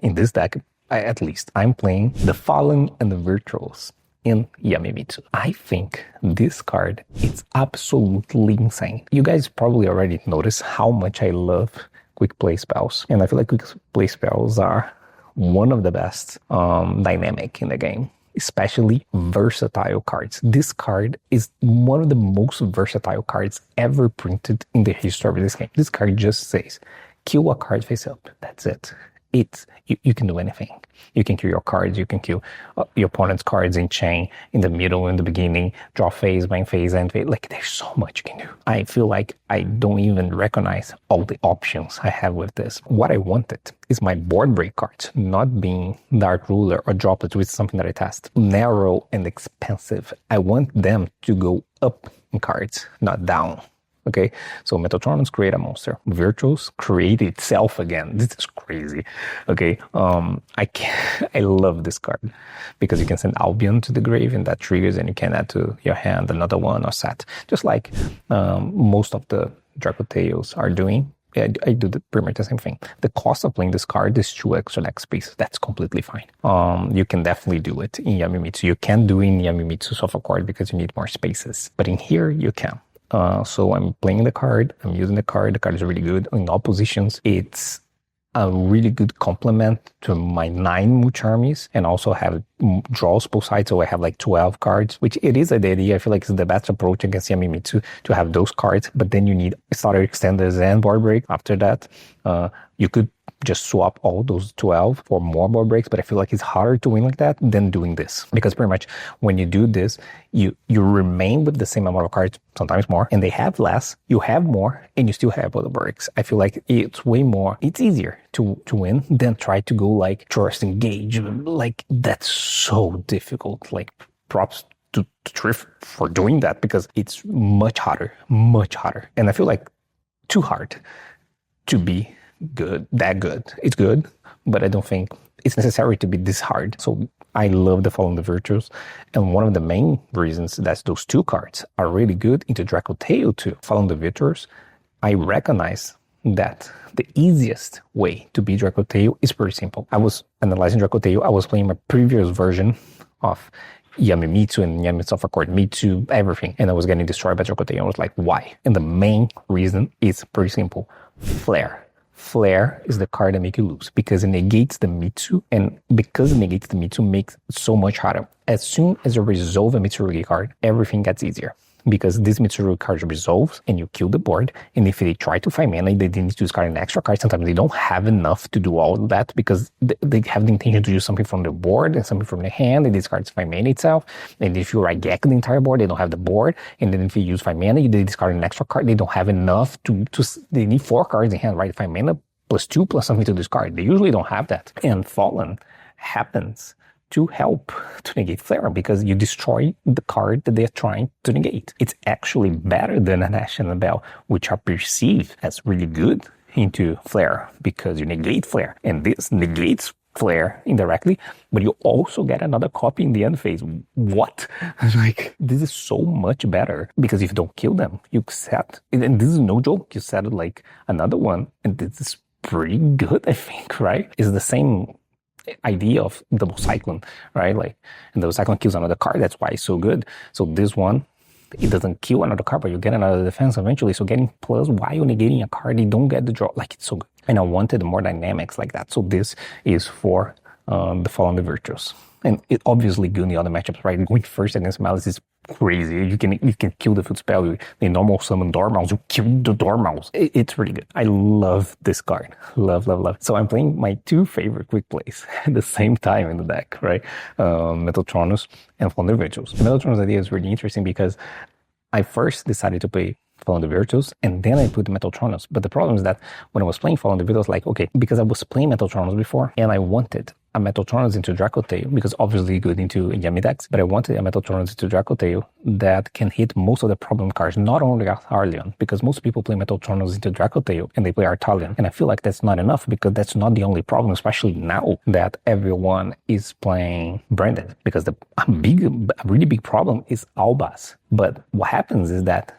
B: in this deck. At least I'm playing the Fallen and the Virtuals in Yamimitsu. I think this card is absolutely insane. You guys probably already noticed how much I love quick play spells, and I feel like quick play spells are one of the best dynamic in the game, especially versatile cards. This card is one of the most versatile cards ever printed in the history of this game. This card just says, kill a card face up. That's it. You can do anything. You can kill your cards, you can kill your opponent's cards in chain, in the middle, in the beginning, draw phase, main phase, end phase. Like, there's so much you can do. I feel like I don't even recognize all the options I have with this. What I wanted is my board break cards not being Dark Ruler or Droplets, which is something that I test. Narrow and expensive. I want them to go up in cards, not down. Okay, so Metatronus create a monster. Virtuals create itself again. This is crazy. Okay, I love this card because you can send Albion to the grave and that triggers, and you can add to your hand another one or set. Just like most of the Draco Tales are doing. Yeah, I do pretty much the same thing. The cost of playing this card is 2 extra deck space. That's completely fine. You can definitely do it in Yamimitsu. You can do it in Yamimitsu Sofa card because you need more spaces. But in here, you can. So I'm playing the card, I'm using the card is really good in all positions. It's a really good complement to my 9 Mooch armies, and also have draws both sides, so I have like 12 cards, which it is the idea. I feel like it's the best approach against Yamimitsu to have those cards, but then you need starter extenders and board break. After that, you could just swap all those 12 for more board breaks, but I feel like it's harder to win like that than doing this, because pretty much when you do this, you remain with the same amount of cards, sometimes more, and they have less, you have more, and you still have other breaks. I feel like it's easier to win than try to go like trust engage. Like, that's so difficult. Like, props to Triff for doing that, because it's much harder. And I feel like too hard to be that good. It's good, but I don't think it's necessary to be this hard. So I love the Fallen the Virtues, and one of the main reasons that those 2 cards are really good into Draco Tale too. Fallen the Virtues, I recognize that the easiest way to beat Draco Tale is pretty simple. I was analyzing Draco Tale, I was playing my previous version of Yamimitsu and Yamimitsu of Accord Mitsu, everything, and I was getting destroyed by Draco Tale. I was like, why? And the main reason is pretty simple. Flare. Flare is the card that makes you lose because it negates the Mitsu, and because it negates the Mitsu makes it so much harder. As soon as you resolve a Mitsurugi card, everything gets easier. Because this Mitsurugi card resolves and you kill the board, and if they try to find mana, they need to discard an extra card. Sometimes they don't have enough to do all of that because they have the intention to use something from the board and something from the hand, and discard to find mana itself. And if you Raigeki the entire board, they don't have the board, and then if you use 5 mana, they discard an extra card. They don't have enough to they need 4 cards in hand, right? 5 mana plus 2 plus something to discard. They usually don't have that. And Fallen happens to help to negate Flare, because you destroy the card that they're trying to negate. It's actually better than an Ash and a Bell, which are perceived as really good into Flare, because you negate Flare, and this negates Flare indirectly, but you also get another copy in the end phase. What? Like, this is so much better, because if you don't kill them, you set, and this is no joke, you set like another one, and this is pretty good, I think, right? It's the same idea of double cyclone, right? Like, and double cyclone kills another card. That's why it's so good. So this one, it doesn't kill another card, but you get another defense eventually. So getting plus while you're negating a card, you don't get the draw. Like, it's so good. And I wanted more dynamics like that. So this is for the Fallen the Virtues. And it obviously good in the other matchups, right? Going first against Malice is crazy. You can kill the food spell. The normal summon Dormouse, you kill the Dormouse. It's really good. I love this card. Love. So I'm playing my two favorite quick plays at the same time in the deck, right? Metatronus and Fall on the Virtuals. The Metatronus idea is really interesting because I first decided to play Fall on the Virtuals, and then I put Metatronus. But the problem is that when I was playing Fall on the Virtuals, like, okay, because I was playing Metatronus before, and I wanted a Metatronus into Dracotail, because obviously good into Yami decks, but I wanted a Metatronus into Dracotail that can hit most of the problem cards, not only Artalion, because most people play Metatronus into Dracotail, and they play Artalion. And I feel like that's not enough, because that's not the only problem, especially now that everyone is playing Branded, because a really big problem is Albaz. But what happens is that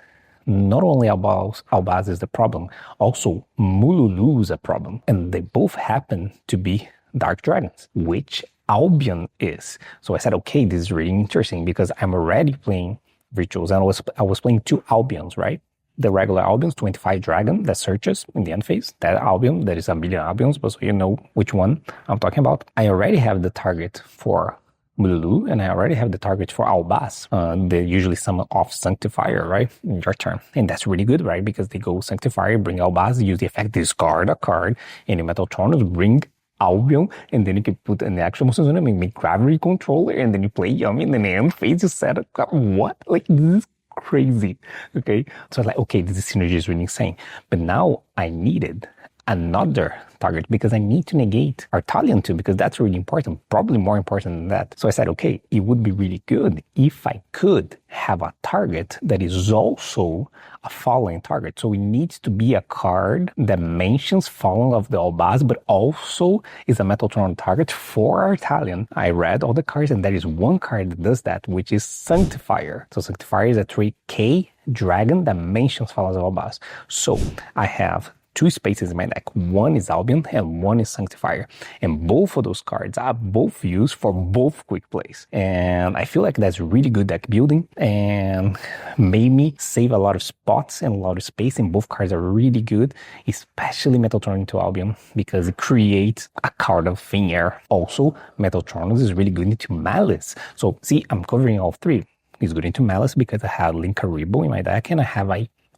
B: not only Albaz is the problem, also Mululu is a problem. And they both happen to be Dark Dragons, which Albion is. So I said, okay, this is really interesting because I'm already playing Rituals, and I was playing two Albions, right? The regular Albions, 25 Dragon that searches in the end phase. That Albion, there is a million Albions, but so you know which one I'm talking about. I already have the target for Mululu, and I already have the target for Albaz. They usually summon off Sanctifier, right? In your turn. And that's really good, right? Because they go Sanctifier, bring Albaz, use the effect, discard a card, and in Metatronus, bring Albion, and then you can put an actual monster and make Gravity Controller, and then you play Yummy, and then the end phase you set up. What? Like, this is crazy. Okay? So I was like, okay, this synergy is really insane. But now I needed another target because I need to negate Artalion too, because that's really important, probably more important than that. So I said, okay, it would be really good if I could have a target that is also a fallen target. So it needs to be a card that mentions Fallen of the Albaz, but also is a Metatron target for Artalion. I read all the cards, and there is one card that does that, which is Sanctifier. So Sanctifier is a 3K dragon that mentions Fallen of the Albaz. So I have two spaces in my deck. One is Albion and one is Sanctifier. And both of those cards are both used for both quick plays. And I feel like that's really good deck building and made me save a lot of spots and a lot of space. And both cards are really good, especially Metatron into Albion, because it creates a card of Thin Air. Also, Metatronus is really good into Malice. So see, I'm covering all three. It's good into Malice because I have Linkaribo in my deck and I have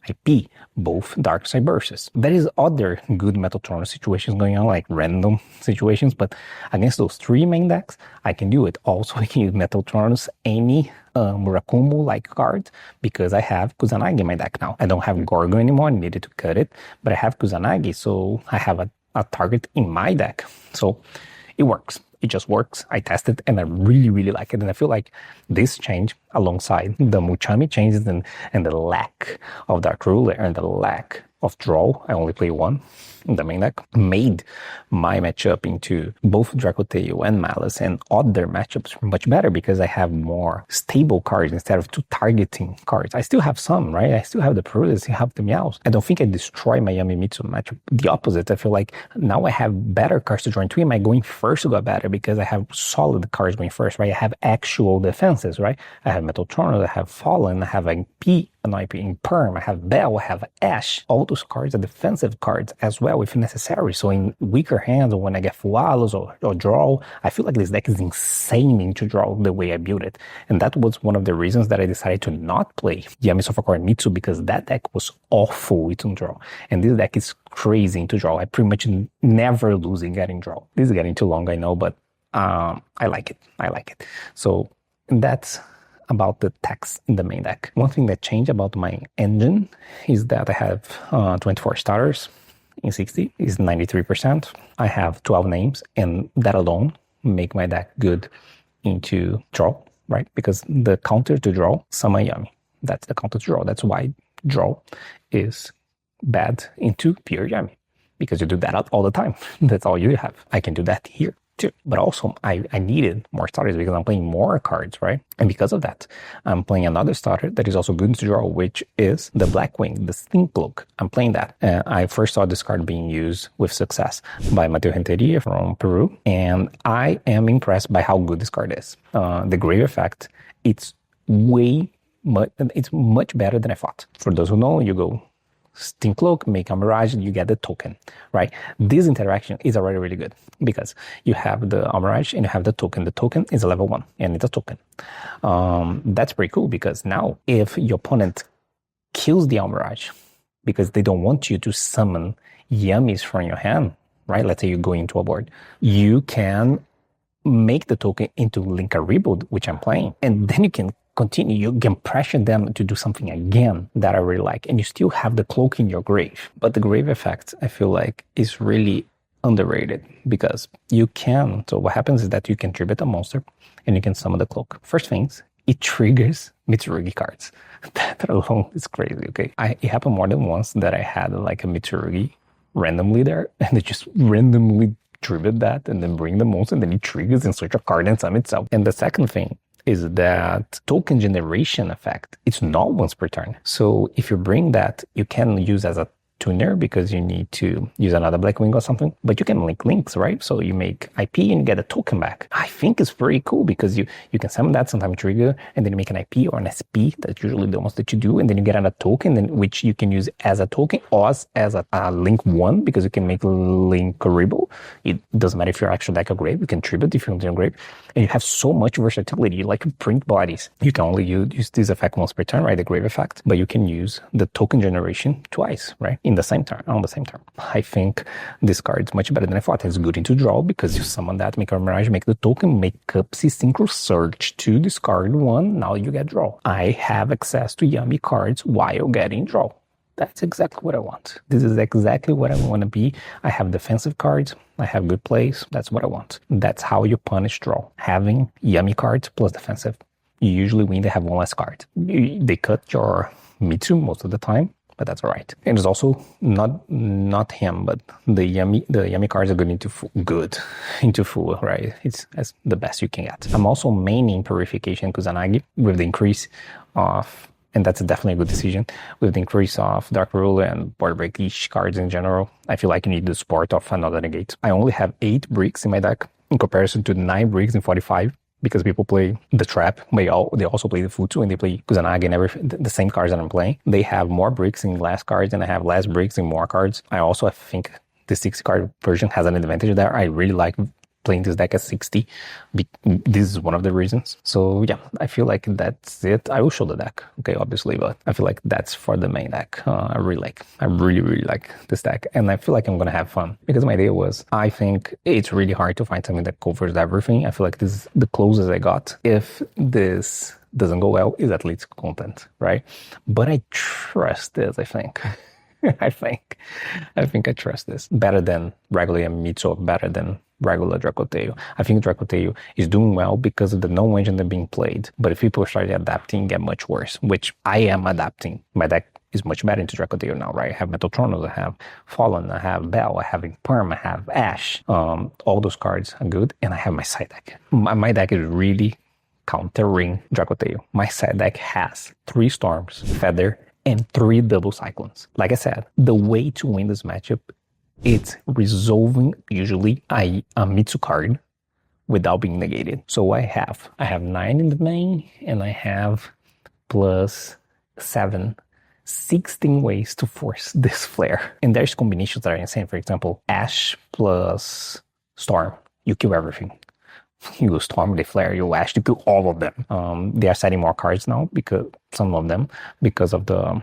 B: IP, both Dark Side Bursts. There is other good Metatronus situations going on, like random situations, but against those three main decks, I can do it. Also, I can use Metatronus any Murakumo-like card because I have Kusanagi in my deck now. I don't have Gorgon anymore, I needed to cut it, but I have Kusanagi, so I have a target in my deck. So it works. It just works. I tested and I really, really like it. And I feel like this change alongside the Muchami changes and the lack of Dark Ruler and the lack of draw, I only play one in the main deck, made my matchup into both Dracotail and Malice and other matchups much better because I have more stable cards instead of two targeting cards. I still have some, right? I still have the Perus, I still have the Meows. I don't think I destroy my Yamimitsu matchup. The opposite, I feel like now I have better cards to join 2. Am I going first to go better because I have solid cards going first, right? I have actual defenses, right? I have Metatronus, I have Fallen, I have IP, an IP in Perm, I have Bell, I have Ash. All those cards are defensive cards as well if necessary. So in weaker hands or when I get full allos or draw, I feel like this deck is insane to draw the way I built it. And that was one of the reasons that I decided to not play Yami Sofakor and Mitsu because that deck was awful with draw. And this deck is crazy to draw. I pretty much never lose in getting draw. This is getting too long, I know, but I like it. I like it. So that's about the text in the main deck. One thing that changed about my engine is that I have 24 starters in 60 is 93%. I have 12 names and that alone make my deck good into draw, right? Because the counter to draw, summon Yami. That's the counter to draw. That's why draw is bad into pure Yami. Because you do that all the time. That's all you have. I can do that here too. But also, I needed more starters because I'm playing more cards, right? And because of that, I'm playing another starter that is also good to draw, which is the Blackwing, the Stink Cloak. I'm playing that. I first saw this card being used with success by Mateo Renteria from Peru, and I am impressed by how good this card is. The Grave Effect, it's much better than I thought. For those who know, you go Steam Cloak, make a Mirage, and you get the token, right? This interaction is already really good because you have the Mirage and you have the token. The token is a level 1 and it's a token. That's pretty cool because now if your opponent kills the Mirage because they don't want you to summon yummies from your hand, right? Let's say you go into a board, you can make the token into Link a Rebuild, which I'm playing, and then you can continue. You can pressure them to do something again that I really like, and you still have the cloak in your grave. But the grave effect, I feel like, is really underrated because you can. So what happens is that you can tribute a monster and you can summon the cloak. First things, it triggers Mitsurugi cards. That alone is crazy, okay? It happened more than once that I had like a Mitsurugi randomly there, and it just randomly tribute that and then bring the monster, and then it triggers and search a card and summon itself. And the second thing is that token generation effect, it's not once per turn. So if you bring that, you can use as a tuner because you need to use another Blackwing or something, but you can link links, right? So you make IP and you get a token back. I think it's pretty cool because you can summon that, sometimes trigger, and then you make an IP or an SP. That's usually the ones that you do, and then you get another token, then which you can use as a token or as a link 1 because you can make link a rebel. It doesn't matter if you're actually like a grave, you can tribute if you're in grave, and you have so much versatility. You like print bodies. You can only use this effect once per turn, right? The grave effect, but you can use the token generation twice, right? On the same turn. I think this card is much better than I thought. It's good into draw because you summon that, make a Mirage, make the token, make up Synchro Search to discard 1. Now you get draw. I have access to yummy cards while getting draw. That's exactly what I want. This is exactly what I want to be. I have defensive cards. I have good plays. That's what I want. That's how you punish draw. Having yummy cards plus defensive. You usually win. They have one less card. They cut your Mitsu most of the time, but that's all right. And it's also not him, but the yummy cards are good into full, right? It's as the best you can get. I'm also maining Purification Kusanagi with the increase of, and that's definitely a good decision, with the increase of Dark Rule and Board Break-ish cards in general. I feel like you need the support of another negate. I only have 8 bricks in my deck in comparison to 9 bricks in 45. Because people play the trap, they also play the Futsu, and they play Kusanagi and everything, the same cards that I'm playing. They have more bricks in less cards, and I have less bricks in more cards. I also think the 60 card version has an advantage there. I really like playing this deck at 60. This is one of the reasons. So yeah, I feel like that's it. I will show the deck, okay, obviously, but I feel like that's for the main deck. I really like this deck, and I feel like I'm gonna have fun because my idea was, I think it's really hard to find something that covers everything. I feel like this is the closest I got. If this doesn't go well, is at least content, right? But I trust this, I think. I think I trust this better than regular Mitsu, better than regular Dracoteo. I think Dracoteo is doing well because of the no engine that being played. But if people start adapting, get much worse, which I am adapting. My deck is much better into Dracoteo now, right? I have Metal Tronos, I have Fallen, I have Bell, I have Imperm, I have Ash. All those cards are good, and I have my side deck. My deck is really countering Dracoteo. My side deck has 3 Storms, Feather, and 3 double Cyclones. Like I said, the way to win this matchup, it's resolving usually a Mitsu card without being negated. So I have 9 in the main, and I have plus 7, 16 ways to force this flare. And there's combinations that are insane. For example, Ash plus Storm, you kill everything. You Storm, they flare, you Ash, you kill all of them. They are setting more cards now, because some of them, because of the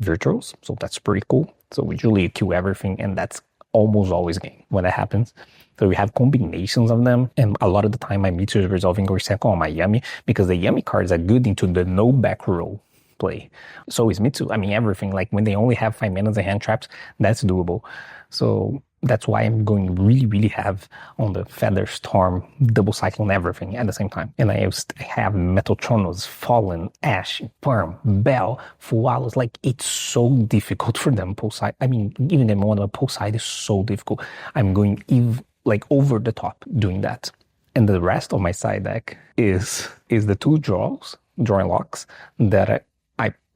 B: virtuals. So that's pretty cool. So usually you kill everything, and that's almost always game when that happens. So we have combinations of them, and a lot of the time my Mitsu is resolving Recycle on my Yummy, because the Yummy cards are good into the no back row play. So is Mitsu. I mean, everything, like when they only have 5 mana and hand traps, that's doable. So that's why I'm going really have on the Feather, Storm, double cycle, and everything at the same time. And I have Metal Tronos, Fallen, Ash, Perm, Bell, Fualos. Like, it's so difficult for them pull side. I mean, even the one of the pull side is so difficult. I'm going over the top doing that. And the rest of my side deck is the 2 drawing locks that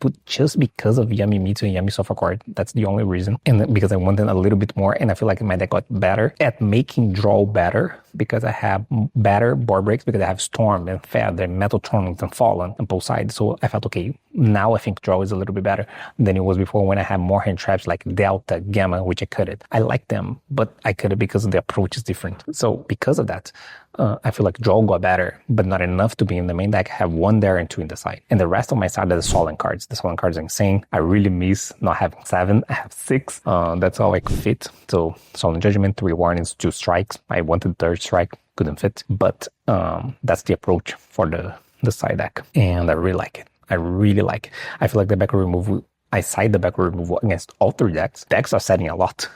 B: put just because of Yamimitsu and Yami Sofa card. That's the only reason. And because I wanted a little bit more, and I feel like my deck got better at making draw better because I have better board breaks, because I have Storm and Feather and Metal Torment and Fallen on both sides. So I felt, okay, now I think draw is a little bit better than it was before when I had more hand traps like Delta, Gamma, which I couldn't. I like them, but I couldn't because the approach is different. So because of that, I feel like draw got better, but not enough to be in the main deck. I have 1 there and 2 in the side. And the rest of my side are the Solemn cards. The Solemn cards are insane. I really miss not having 7. I have 6. That's all I could fit. So Solemn Judgment, 3 warnings, 2 strikes. I wanted 3rd strike, couldn't fit. But that's the approach for the side deck. And I really like it. I really like it. I feel like the backward removal, I side the backward removal against all 3 decks. Decks are setting a lot.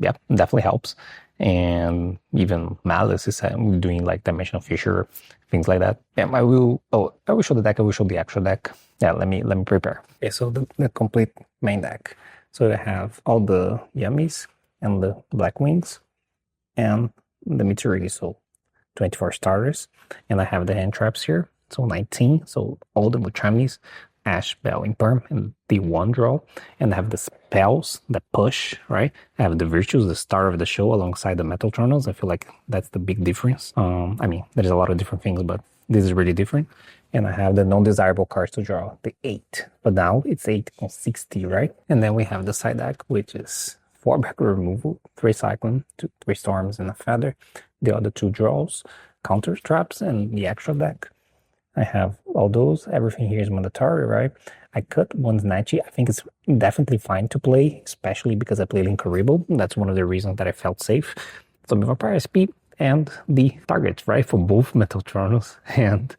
B: Yeah, definitely helps. And even Malice is doing like Dimensional Fissure, things like that. Yeah, I will show the deck. I will show the actual deck. Yeah, let me prepare. Okay, so the complete main deck. So I have all the Yummies and the Black Wings and the Mitsurigi, so 24 starters. And I have the hand traps here, so 19. So all the Muchamis, Ash, Bell, Imperm, and the 1 draw. And I have the spells that push, right? I have the Virtues, the star of the show, alongside the Metal Tornals. I feel like that's the big difference. I mean, there's a lot of different things, but this is really different. And I have the non-desirable cards to draw, the 8. But now it's 8 on 60, right? And then we have the side deck, which is 4 backward removal, 3 Cyclone, 3 Storms, and a Feather. The other 2 draws, counter traps, and the extra deck. I have all those. Everything here is mandatory, right? I cut 1 Snatchy. I think it's definitely fine to play, especially because I play Linkuriboh. That's one of the reasons that I felt safe. So Vampire SP and the targets, right? For both Metal Tronos and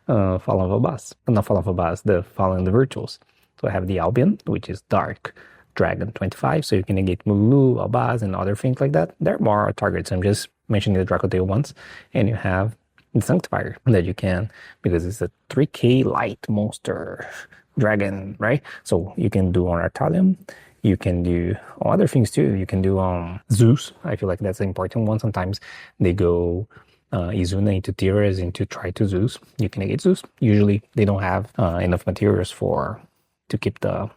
B: Fallen Vabas. Not Fallen Vabas, the Fallen the Virtuals. So I have the Albion, which is Dark Dragon 25. So you can negate Mulu, Albaz, and other things like that. There are more targets. I'm just mentioning the Dracotail ones. And you have the Sanctifier that you can, because it's a 3k light monster dragon, right? So you can do on Artalium, you can do other things too. You can do Zeus. I feel like that's an important one. Sometimes they go Izuna into Tiras into try to Zeus. You can negate Zeus. Usually they don't have enough materials to keep the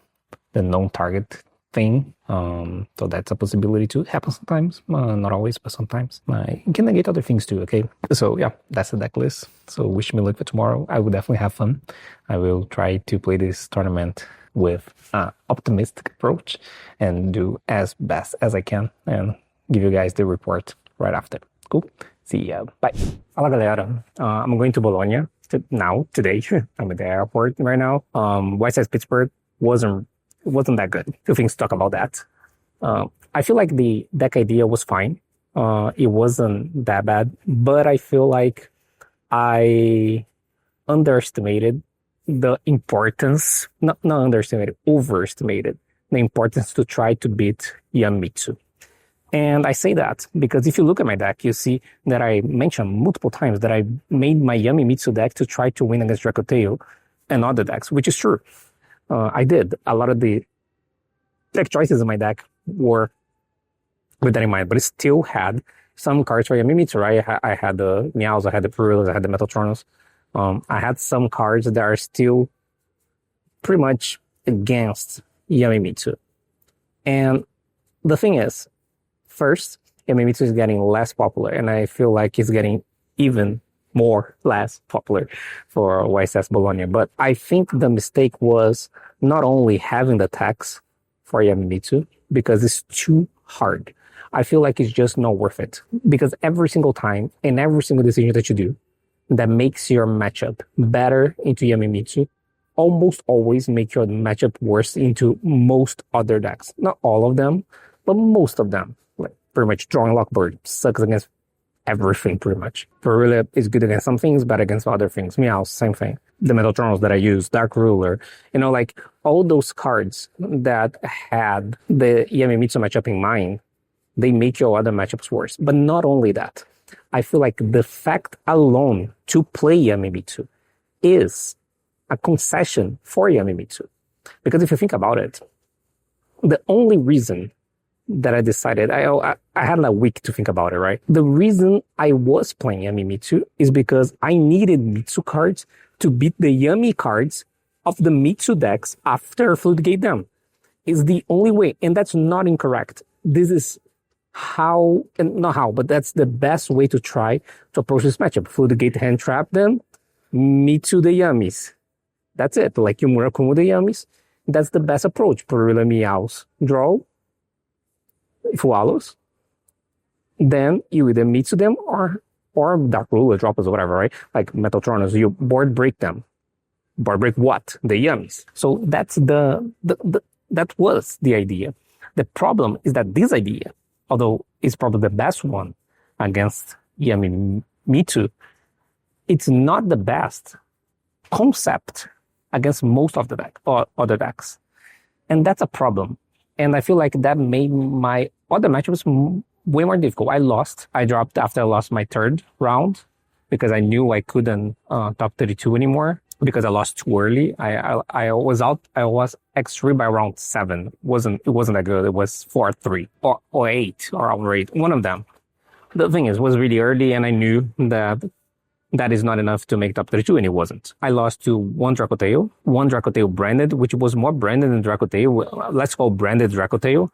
B: non-target thing. So that's a possibility too. It happens sometimes, not always, but sometimes. You can negate other things too, okay? So yeah, that's the deck list. So wish me luck for tomorrow. I will definitely have fun. I will try to play this tournament with an optimistic approach and do as best as I can and give you guys the report right after. Cool? See ya. Bye. Fala galera. I'm going to Bologna today. I'm at the airport right now. YCS Pittsburgh wasn't that good. Few things to talk about that. I feel like the deck idea was fine. It wasn't that bad, but I feel like I underestimated the importance, not underestimated, overestimated the importance to try to beat Yamimitsu. And I say that because if you look at my deck, you see that I mentioned multiple times that I made my Yamimitsu deck to try to win against Dracotail and other decks, which is true. I did. A lot of the deck choices in my deck were with that in mind, but it still had some cards for Yamimitsu, right? I had the Meows, I had the Perillas, I had the Metal Tronos. I had some cards that are still pretty much against Yamimitsu. And the thing is, first, Yamimitsu is getting less popular, and I feel like it's getting even more less popular for YCS Bologna. But I think the mistake was not only having the tax for Yamimitsu, because it's too hard. I feel like it's just not worth it. Because every single time, and every single decision that you do that makes your matchup better into Yamimitsu, almost always make your matchup worse into most other decks. Not all of them, but most of them. Like pretty much Drawing Lockbird sucks against everything pretty much. Perilla is good against some things, bad against other things. Meow, same thing. The Metal Tronos that I use, Dark Ruler, like all those cards that had the Yamimitsu matchup in mind, they make your other matchups worse. But not only that, I feel like the fact alone to play Yamimitsu is a concession for Yamimitsu. Because if you think about it, the only reason that I decided, I had a week to think about it, right? The reason I was playing Yamimitsu is because I needed Mitsu cards to beat the Yami cards of the Mitsu decks after Floodgate Dam. Is the only way, and that's not incorrect. This is how, and not how, but that's the best way to try to approach this matchup. Floodgate hand trap them, Mitsu the Yamis. That's it. Like you Murakumo the Yamis. That's the best approach. Perula Meows. Draw. Fualos. Then you either Mitsu them or Dark Ruler drop us or whatever, right? Like Metaltronos. You board break them. Board break what? The Yamis. So that's that was the idea. The problem is that this idea, although it's probably the best one against Yami Mitsu, it's not the best concept against most of the deck or other decks. And that's a problem. And I feel like that made my other matchups way more difficult. I lost. I dropped after I lost my third round because I knew I couldn't top 32 anymore because I lost too early. I was out. I was X3 by round 7. It wasn't that good. It was 4-3 or 8 or round 8. One of them. The thing is, it was really early and I knew that is not enough to make top 32, and it wasn't. I lost to one Dracotail branded, which was more branded than Dracotail. Let's call branded Dracotail,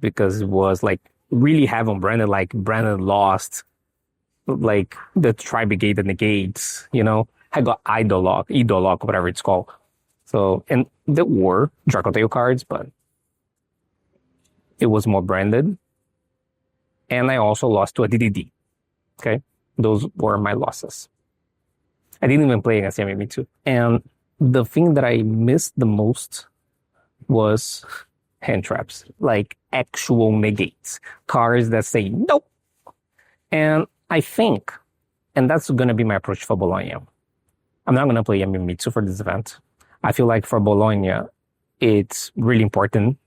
B: because it was like really heavy on branded, like branded lost, like the Tri-Brigade and negates, you know. I got Idolock, whatever it's called. So, and there were Dracotail cards, but it was more branded. And I also lost to a DDD. Okay. Those were my losses. I didn't even play against Yami Mitsu. And the thing that I missed the most was hand traps, like actual negates, cards that say nope. And I think, and that's going to be my approach for Bologna. I'm not going to play Yami Mitsu for this event. I feel like for Bologna, it's really important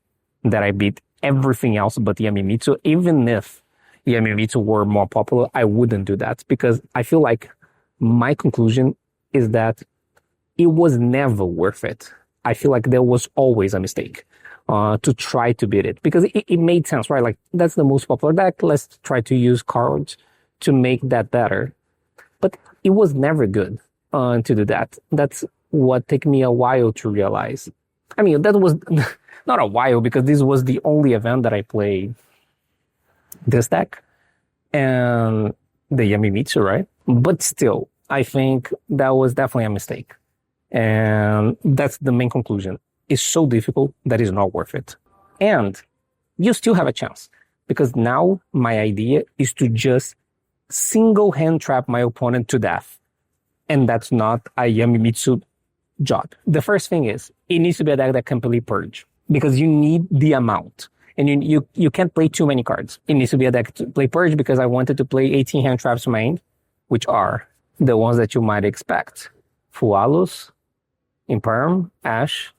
B: that I beat everything else but Yami Mitsu. Even if Yami Mitsu were more popular, I wouldn't do that because I feel like my conclusion is that it was never worth it. I feel like there was always a mistake to try to beat it because it made sense, right? Like that's the most popular deck. Let's try to use cards to make that better. But it was never good to do that. That's what took me a while to realize. I mean, that was not a while because this was the only event that I played this deck and the Yami Mitsu, right? But still, I think that was definitely a mistake. And that's the main conclusion. It's so difficult that it's not worth it. And you still have a chance because now my idea is to just single hand trap my opponent to death. And that's not a Yami Mitsu job. The first thing is it needs to be a deck that can play Purge because you need the amount. And you can't play too many cards. It needs to be a deck to play Purge because I wanted to play 18 hand traps main, which are the ones that you might expect. Fualos, Imperm, Ash,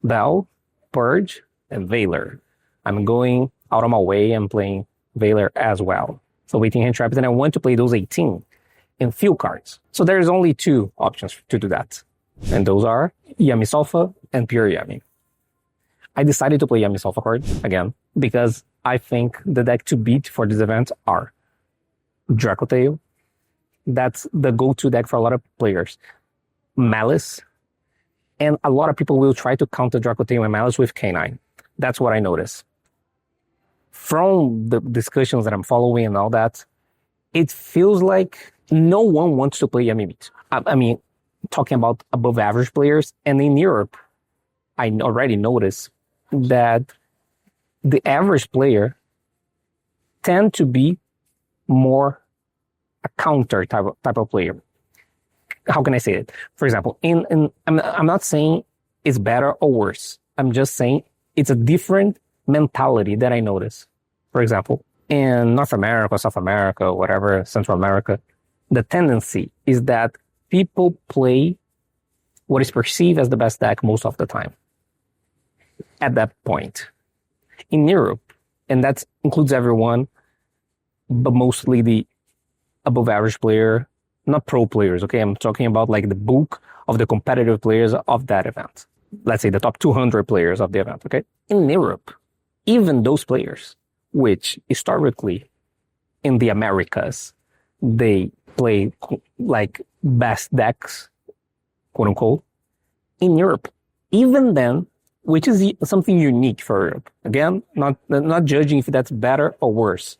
B: Bell, Purge, and Veiler. I'm going out of my way and playing Veiler as well. So 18 hand traps, and I want to play those 18 in few cards. So there's only two options to do that. And those are Yami Sulfa and Pure Yami. I decided to play Yami Sulfa card again because I think the deck to beat for this event are Dracotail. That's the go-to deck for a lot of players. Malice. And a lot of people will try to counter Dracotail and Malice with K9. That's what I noticed. From the discussions that I'm following and all that, it feels like no one wants to play Yami Mitsu. I mean, talking about above average players, and in Europe, I already noticed that the average player tend to be more a counter type of player. How can I say it? For example, I'm not saying it's better or worse. I'm just saying it's a different mentality that I notice. For example, in North America, South America, whatever, Central America, the tendency is that people play what is perceived as the best deck most of the time. At that point. In Europe, and that includes everyone, but mostly the above average player, not pro players, okay? I'm talking about like the bulk of the competitive players of that event. Let's say the top 200 players of the event, okay? In Europe, even those players, which historically in the Americas, they play like best decks, quote unquote. In Europe, even then, which is something unique for Europe. Again, not judging if that's better or worse.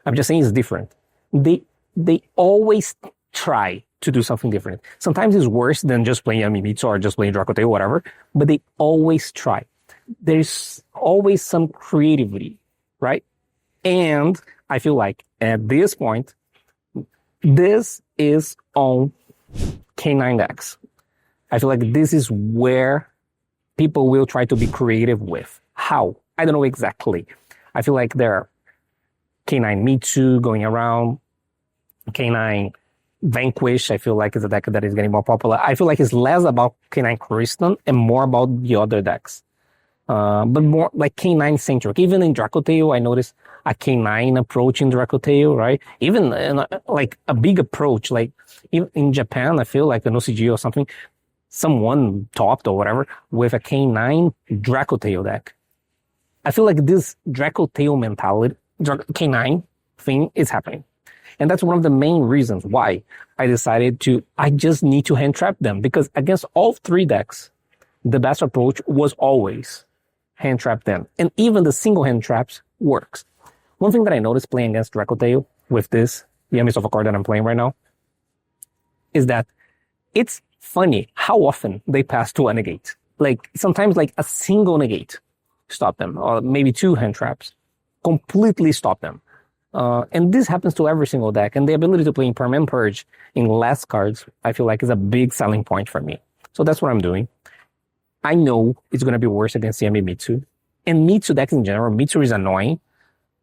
B: I'm just saying it's different. They always try to do something different. Sometimes it's worse than just playing Yamimitsu or just playing Dracote or whatever, but they always try. There's always some creativity, right? And I feel like at this point, this is on K9 decks. I feel like this is where people will try to be creative with. How? I don't know exactly. I feel like there are K9 Mitsu going around, K9 Vanquish, I feel like is a deck that is getting more popular. I feel like it's less about K9 Kristen and more about the other decks. But more like K9 centric. Even in Dracotail, I noticed a K9 approach in Dracotail, right? Even like a big approach, like even in Japan, I feel like an OCG or something, someone topped or whatever with a K9 Dracotail deck. I feel like this Dracotail mentality, K9 thing is happening. And that's one of the main reasons why I decided I just need to hand trap them, because against all three decks, the best approach was always hand trap them. And even the single hand traps works. One thing that I noticed playing against Dracotail with this Yami Sofa card that I'm playing right now is that it's funny how often they pass to a negate. Like sometimes like a single negate stop them, or maybe two hand traps completely stop them. And this happens to every single deck, and the ability to play Impermanent Purge in less cards, I feel like is a big selling point for me. So that's what I'm doing. I know it's going to be worse against Yami Mitsu. And Mitsu decks in general, Mitsu is annoying.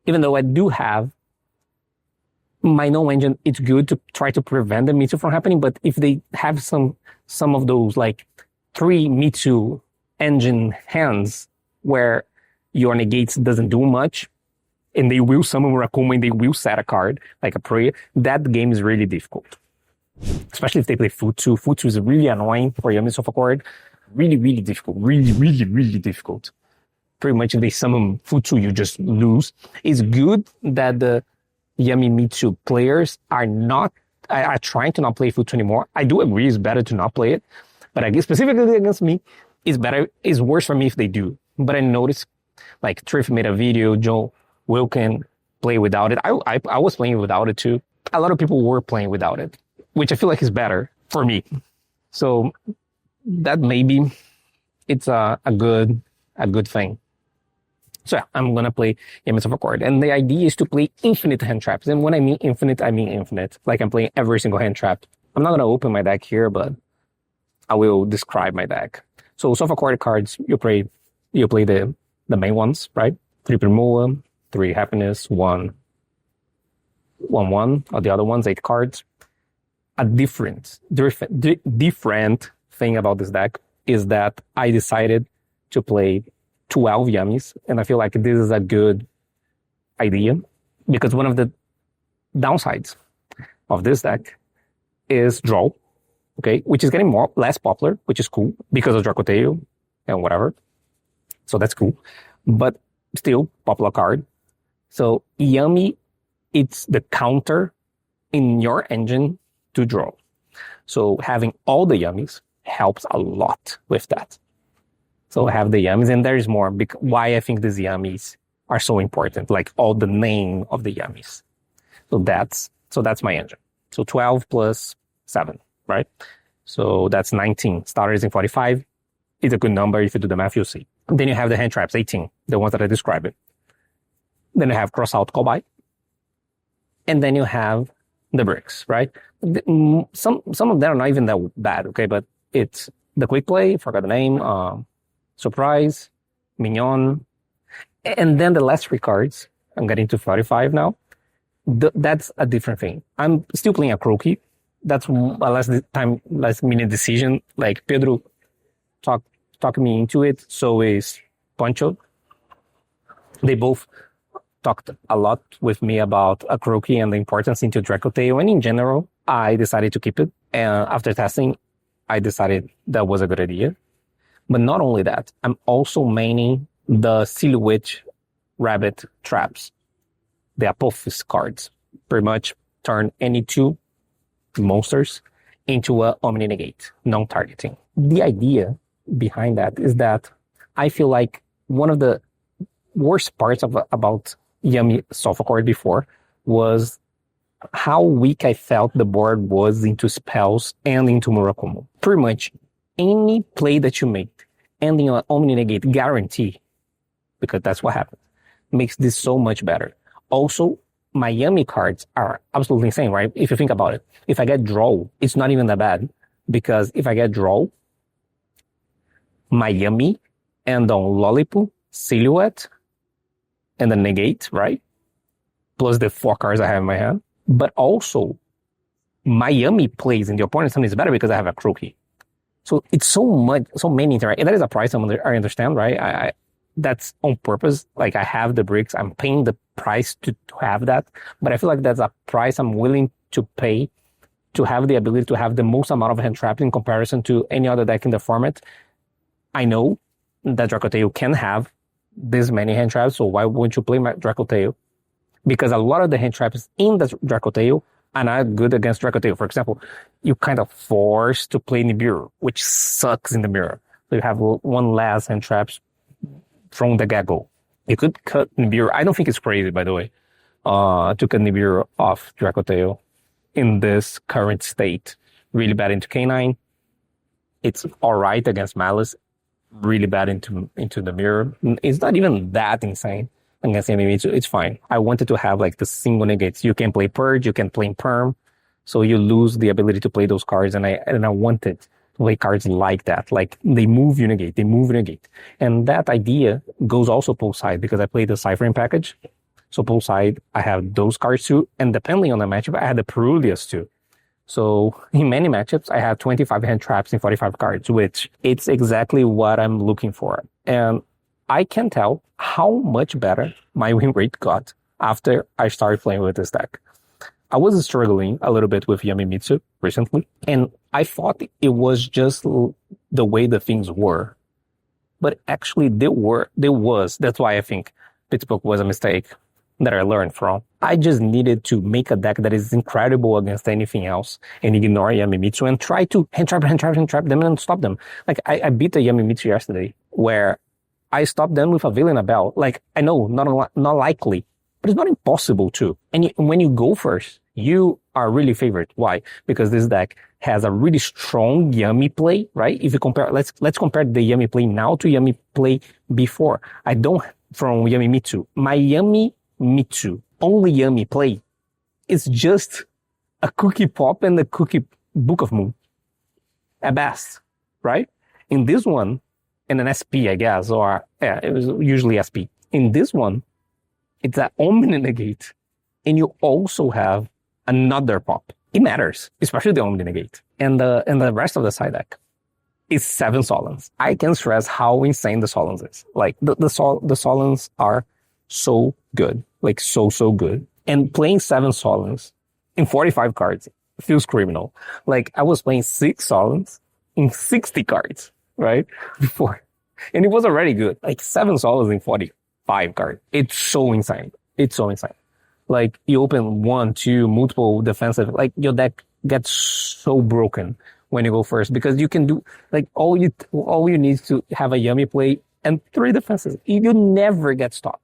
B: Even though I do have my no engine, it's good to try to prevent the Mitsu from happening. But if they have some of those like 3 Mitsu engine hands where your negates doesn't do much, and they will summon Rakuma and they will set a card, like a prayer, that game is really difficult. Especially if they play Futsu. Futsu is really annoying for Yami Sofa card. Really, really difficult. Really, really, really difficult. Pretty much if they summon Futsu, you just lose. It's good that the Yami Mitsu players are trying to not play Futsu anymore. I do agree it's better to not play it. But I guess specifically against me, it's worse for me if they do. But I noticed, like, Triff made a video, Joe Wilkin play without it. I was playing without it too. A lot of people were playing without it, which I feel like is better for me. So that maybe it's a good thing. So yeah, I'm gonna play Yami Sofa card, and the idea is to play infinite hand traps. And when I mean infinite, I mean infinite. Like I'm playing every single hand trap. I'm not gonna open my deck here, but I will describe my deck. So Sofa card cards, you play the main ones, right? 3 Primula, 3 Happiness, 1, or the other ones, 8 cards. A different thing about this deck is that I decided to play 12 Yamis, and I feel like this is a good idea because one of the downsides of this deck is draw, okay, which is getting less popular, which is cool because of Dracotail and whatever. So that's cool, but still popular card. So Yami, it's the counter in your engine to draw. So having all the Yamis helps a lot with that. So I have the Yamis, and there is more why I think these Yamis are so important, like all the name of the Yamis. So that's my engine. So 12 plus 7, right? So that's 19. Starters in 45. It's a good number. If you do the math, you'll see. Then you have the hand traps, 18, the ones that I described. Then you have cross out Kobai. And then you have the bricks, right? Some of them are not even that bad, okay? But it's the quick play, forgot the name, surprise, mignon. And then the last 3 cards, I'm getting to 45 now. That's a different thing. I'm still playing a croaky. That's a last minute decision. Like Pedro talked me into it. So is Poncho. They both talked a lot with me about a croaky and the importance into Dracotail. And in general, I decided to keep it. And after testing, I decided that was a good idea. But not only that, I'm also maining the Silhouette Rabbit traps, the Apophis cards. Pretty much turn any 2 monsters into a Omni Negate, non-targeting. The idea behind that is that I feel like one of the worst parts about Yummy soft chord before was how weak I felt the board was into spells and into Murakumo. Pretty much any play that you make ending on Omni Negate guarantee, because that's what happens, makes this so much better. Also, my Yummy cards are absolutely insane, right? If you think about it. If I get draw, it's not even that bad, because if I get draw, my Yummy and on Lollipop, Silhouette, and the negate, right? Plus the 4 cards I have in my hand. But also, my Yummy plays in the opponent's hand is better because I have a Croaky. So it's so many interactions. And that is a price I understand, right? That's on purpose. Like, I have the bricks. I'm paying the price to have that. But I feel like that's a price I'm willing to pay to have the ability to have the most amount of hand traps in comparison to any other deck in the format. I know that Dracotail can have this many hand traps, so why wouldn't you play my Dracotail? Because a lot of the hand traps in the Dracotail are not good against Dracotail. For example, you kind of forced to play Nibiru, which sucks in the mirror. So you have one last hand traps from the get-go. You could cut Nibiru. I don't think it's crazy, by the way, to cut Nibiru off Dracotail in this current state. Really bad into K9. It's alright against Malice. Really bad into the mirror. It's not even that insane against enemy. It's fine. I wanted to have like the single negates. You can play Purge, you can play Perm, so you lose the ability to play those cards. And I wanted to play cards like that. Like they move, you negate. They move, you negate. And that idea goes also pull side because I played the Ciphering package. So pull side, I have those cards too. And depending on the matchup, I had the Perulias too. So in many matchups, I have 25 hand traps in 45 cards, which it's exactly what I'm looking for. And I can tell how much better my win rate got after I started playing with this deck. I was struggling a little bit with Yamimitsu recently, and I thought it was just the way the things were. But actually there was. That's why I think Pittsburgh was a mistake that I learned from. I just needed to make a deck that is incredible against anything else and ignore Yamimitsu and try to hand trap them and stop them. Like, I beat the Yamimitsu yesterday where I stopped them with a Villain Bell. Like, I know, not likely, but it's not impossible to. And when you go first, you are really favored. Why? Because this deck has a really strong Yami play, right? If you compare, let's compare the Yami play now to Yami play before. I don't, from Yamimitsu. My Yamimitsu, only Yami play, is just a Cookie Pop and the Cookie Book of Moon. At best, right? In this one, and an SP, I guess, or, yeah, it was usually SP. In this one, it's an Omni Negate, and you also have another pop. It matters, especially the Omni Negate. And the rest of the side deck is 7 Solons. I can stress how insane the Solons is. Like, the Solons are so good. Like, so good. And playing 7 Solons in 45 cards feels criminal. Like, I was playing 6 Solons in 60 cards, right? Before. And it was already good. Like, 7 Solons in 45 cards. It's so insane. Like, you open 1, 2, multiple defensive, like, your deck gets so broken when you go first because you can do, like, all you need to have a Yummy play and 3 defenses. You never get stopped.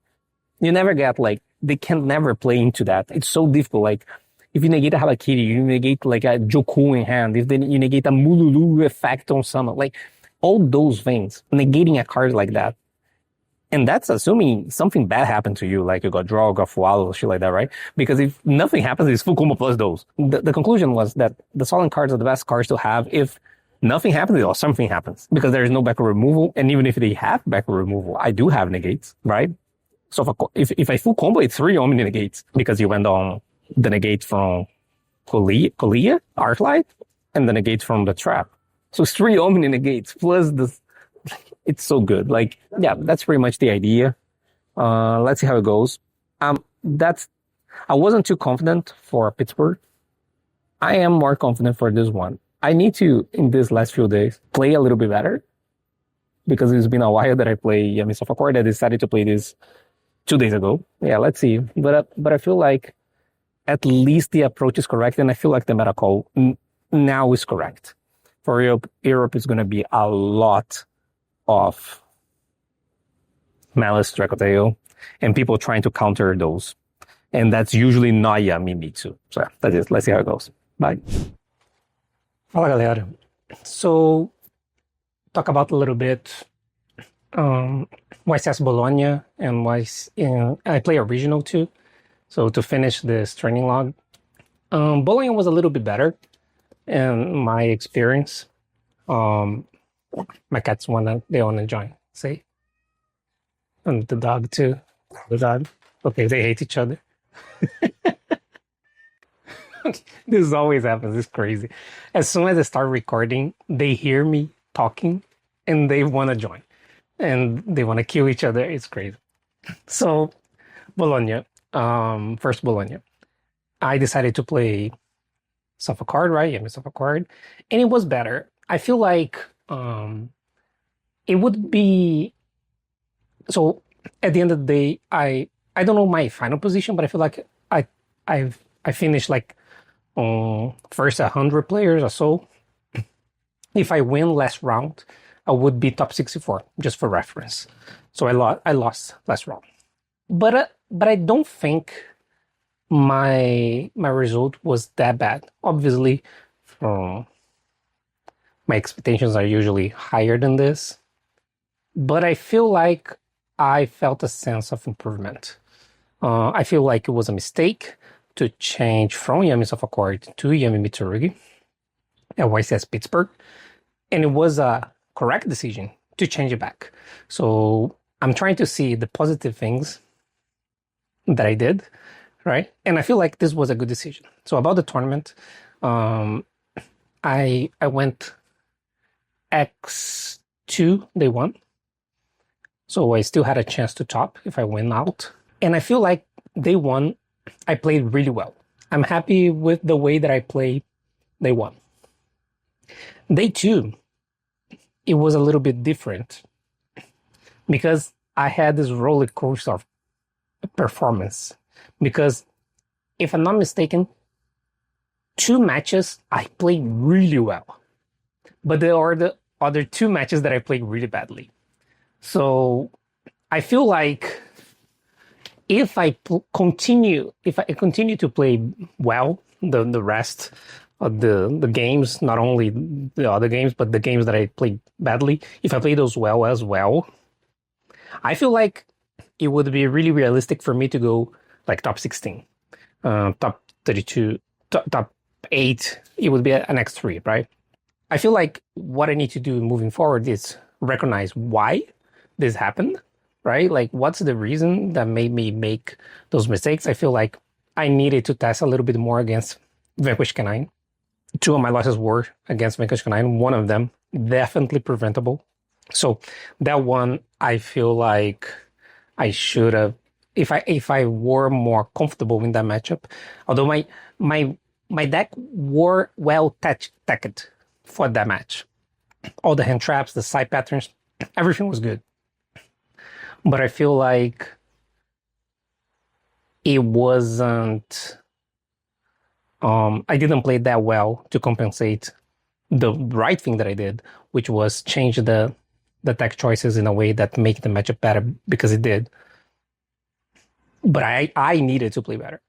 B: You never get, like, they can never play into that. It's so difficult. Like, if you negate a Halakiri, you negate, like, a Joku in hand. If you negate a Mululu effect on summon, like, all those things, negating a card like that. And that's assuming something bad happened to you, like you got draw, got Fualo, shit like that, right? Because if nothing happens, it's full combo plus those. The conclusion was that the Solon cards are the best cards to have if nothing happens or something happens. Because there is no backward removal, and even if they have backward removal, I do have negates, right? So if I full combo, it's 3 Omni negates, because you went on the negate from Kolia, Arclight, and the negate from the Trap. So it's 3 Omni negates, plus the... It's so good. Like, yeah, that's pretty much the idea. Let's see how it goes. I wasn't too confident for Pittsburgh. I am more confident for this one. I need to, in these last few days, play a little bit better because it's been a while that I play Yami Sofa Core. I decided to play this 2 days ago. Yeah, let's see. But I feel like at least the approach is correct, and I feel like the meta call now is correct. For Europe is going to be a lot of Malice, Dracoteo, and people trying to counter those. And that's usually not Yamimitsu. So yeah, that is. Let's see how it goes. Bye. Fala, galera. So, talk about a little bit YCS Bologna and I play a regional too. So to finish this training log, Bologna was a little bit better in my experience. My cats they wanna join. See? And the dog too. The dog. Okay, they hate each other. This always happens. It's crazy. As soon as I start recording, they hear me talking and they want to join. And they want to kill each other. It's crazy. So, Bologna. First Bologna. I decided to play Suffolk card, right? Yeah, Suffolk card. And it was better. I feel like it would be... So, at the end of the day, I don't know my final position, but I feel like I finished like first 100 players or so. If I win last round, I would be top 64, just for reference. So I lost last round, but I don't think my result was that bad. Obviously, my expectations are usually higher than this, but I feel like I felt a sense of improvement. I feel like it was a mistake to change from Yami Sofaccord to Yami Mitsurugi at YCS Pittsburgh. And it was a correct decision to change it back. So I'm trying to see the positive things that I did, right? And I feel like this was a good decision. So about the tournament, I went X2 day one. So I still had a chance to top if I win out. And I feel like day one, I played really well. I'm happy with the way that I played day one. Day two, it was a little bit different because I had this roller coaster of performance. Because if I'm not mistaken, 2 matches I played really well. But there are the other 2 matches that I played really badly. So I feel like if I continue to play well the rest of the games, not only the other games, but the games that I played badly, if I play those well as well, I feel like it would be really realistic for me to go like top 16, top 32, top 8. It would be an X3, right? I feel like what I need to do moving forward is recognize why this happened. Right? Like, what's the reason that made me make those mistakes? I feel like I needed to test a little bit more against Vanquish Canine. 2 of my losses were against Vanquish Canine. One of them definitely preventable. So that one, I feel like I should have, if I were more comfortable in that matchup. Although my deck were well teched for that match. All the hand traps, the side patterns, everything was good. But I feel like it wasn't... I didn't play that well to compensate the right thing that I did, which was change the tech choices in a way that make the matchup better, because it did. But I needed to play better.